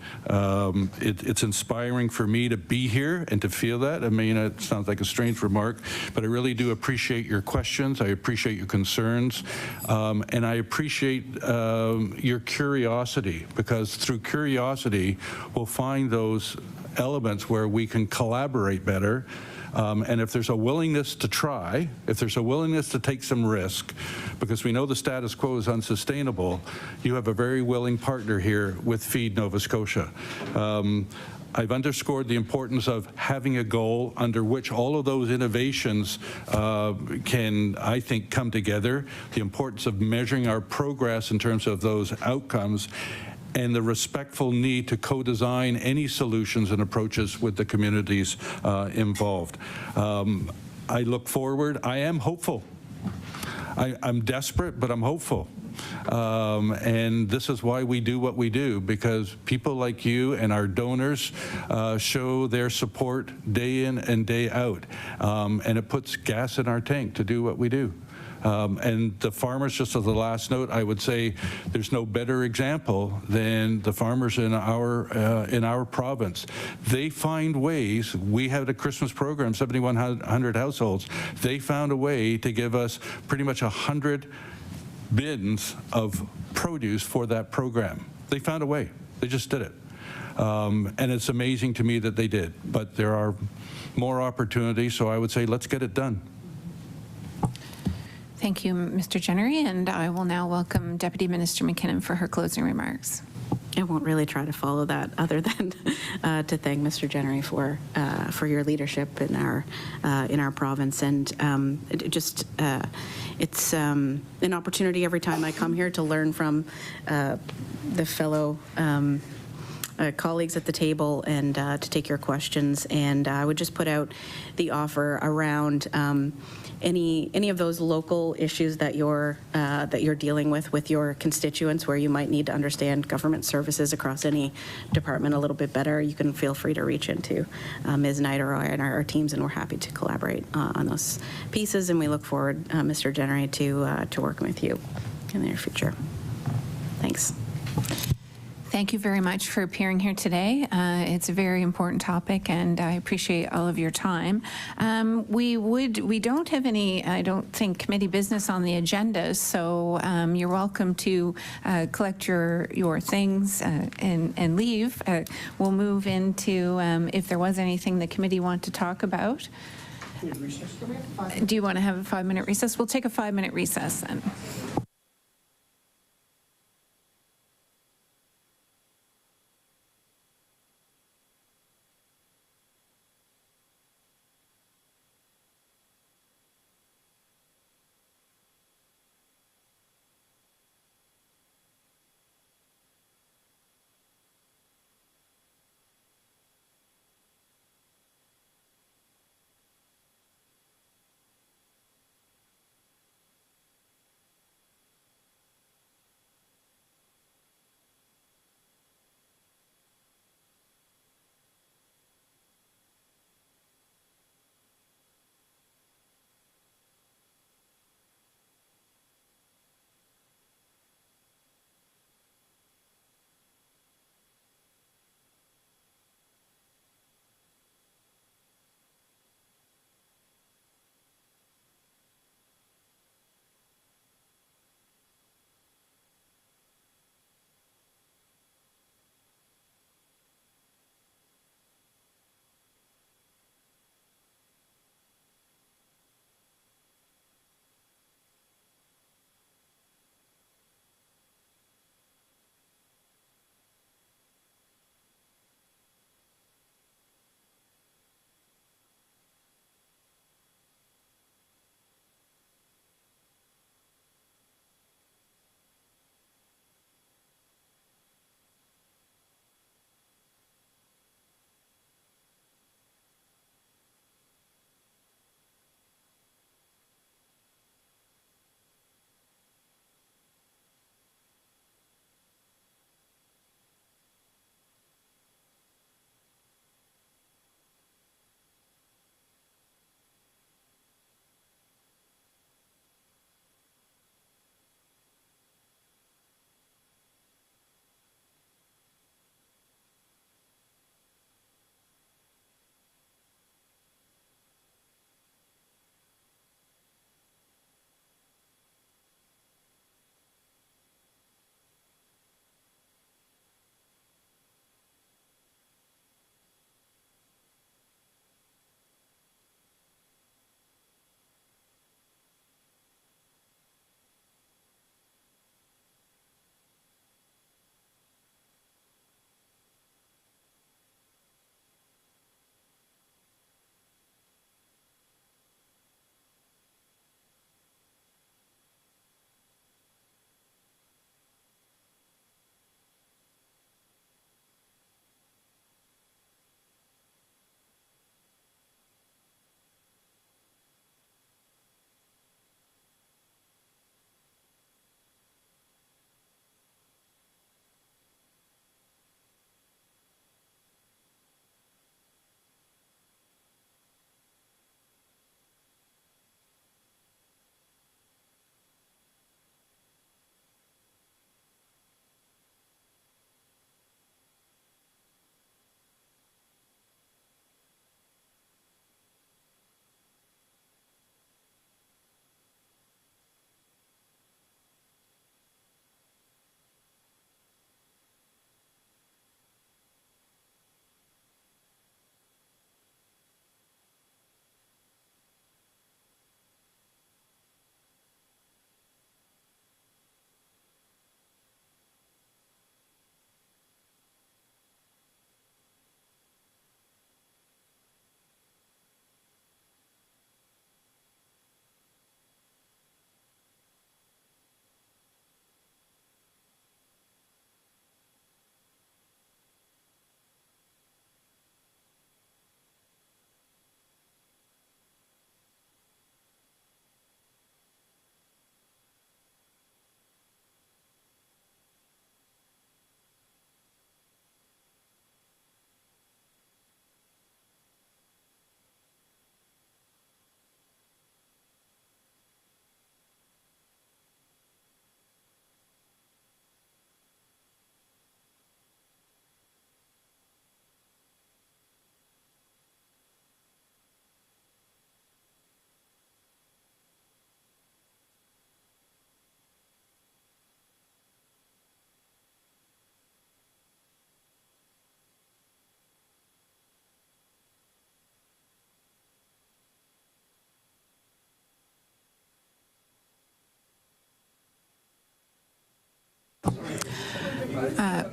It's inspiring for me to be here and to feel that. I mean, it sounds like a strange remark, but I really do appreciate your questions. I appreciate your concerns, and I appreciate your curiosity, because through curiosity, we'll find those elements where we can collaborate better. And if there's a willingness to try, if there's a willingness to take some risk, because we know the status quo is unsustainable, you have a very willing partner here with Feed Nova Scotia. I've underscored the importance of having a goal under which all of those innovations can, I think, come together, the importance of measuring our progress in terms of those outcomes, and the respectful need to co-design any solutions and approaches with the communities involved. I look forward. I am hopeful. I'm desperate, but I'm hopeful. And this is why we do what we do, because people like you and our donors show their support day in and day out. And it puts gas in our tank to do what we do. And the farmers, just as the last note, I would say there's no better example than the farmers in our province. They find ways. We had a Christmas program, 7,100 households. They found a way to give us pretty much 100 bins of produce for that program. They found a way. They just did it. And it's amazing to me that they did. But there are more opportunities, so I would say let's get it done. Thank you, Mr. Jennery, and I will now welcome Deputy Minister MacKinnon for her closing remarks. I won't really try to follow that, other than to thank Mr. Jennery for your leadership in our province, and it's an opportunity every time I come here to learn from the fellow colleagues at the table, and to take your questions. And I would just put out the offer around any of those local issues that you're dealing with your constituents, where you might need to understand government services across any department a little bit better. You can feel free to reach into Ms. Knight or I and our teams, and we're happy to collaborate on those pieces. And we look forward, Mr. Jennery, to working with you in the near future. Thanks. Thank you very much for appearing here today. It's a very important topic, and I appreciate all of your time. We don't have any, I don't think, committee business on the agenda, so you're welcome to collect your things and leave. We'll move into if there was anything the committee want to talk about. Do you want to have a 5-minute recess? We'll take a 5-minute recess then.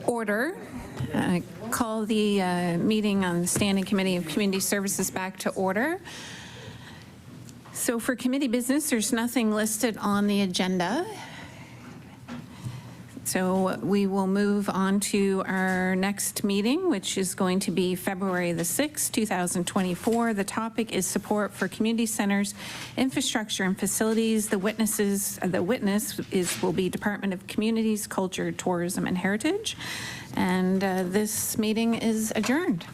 Order. Call the meeting on the Standing Committee of Community Services back to order. So for committee business, there's nothing listed on the agenda. So we will move on to our next meeting, which is going to be February the 6th, 2024. The topic is support for community centers, infrastructure and facilities. The witness will be Department of Communities, Culture, Tourism and Heritage. And this meeting is adjourned.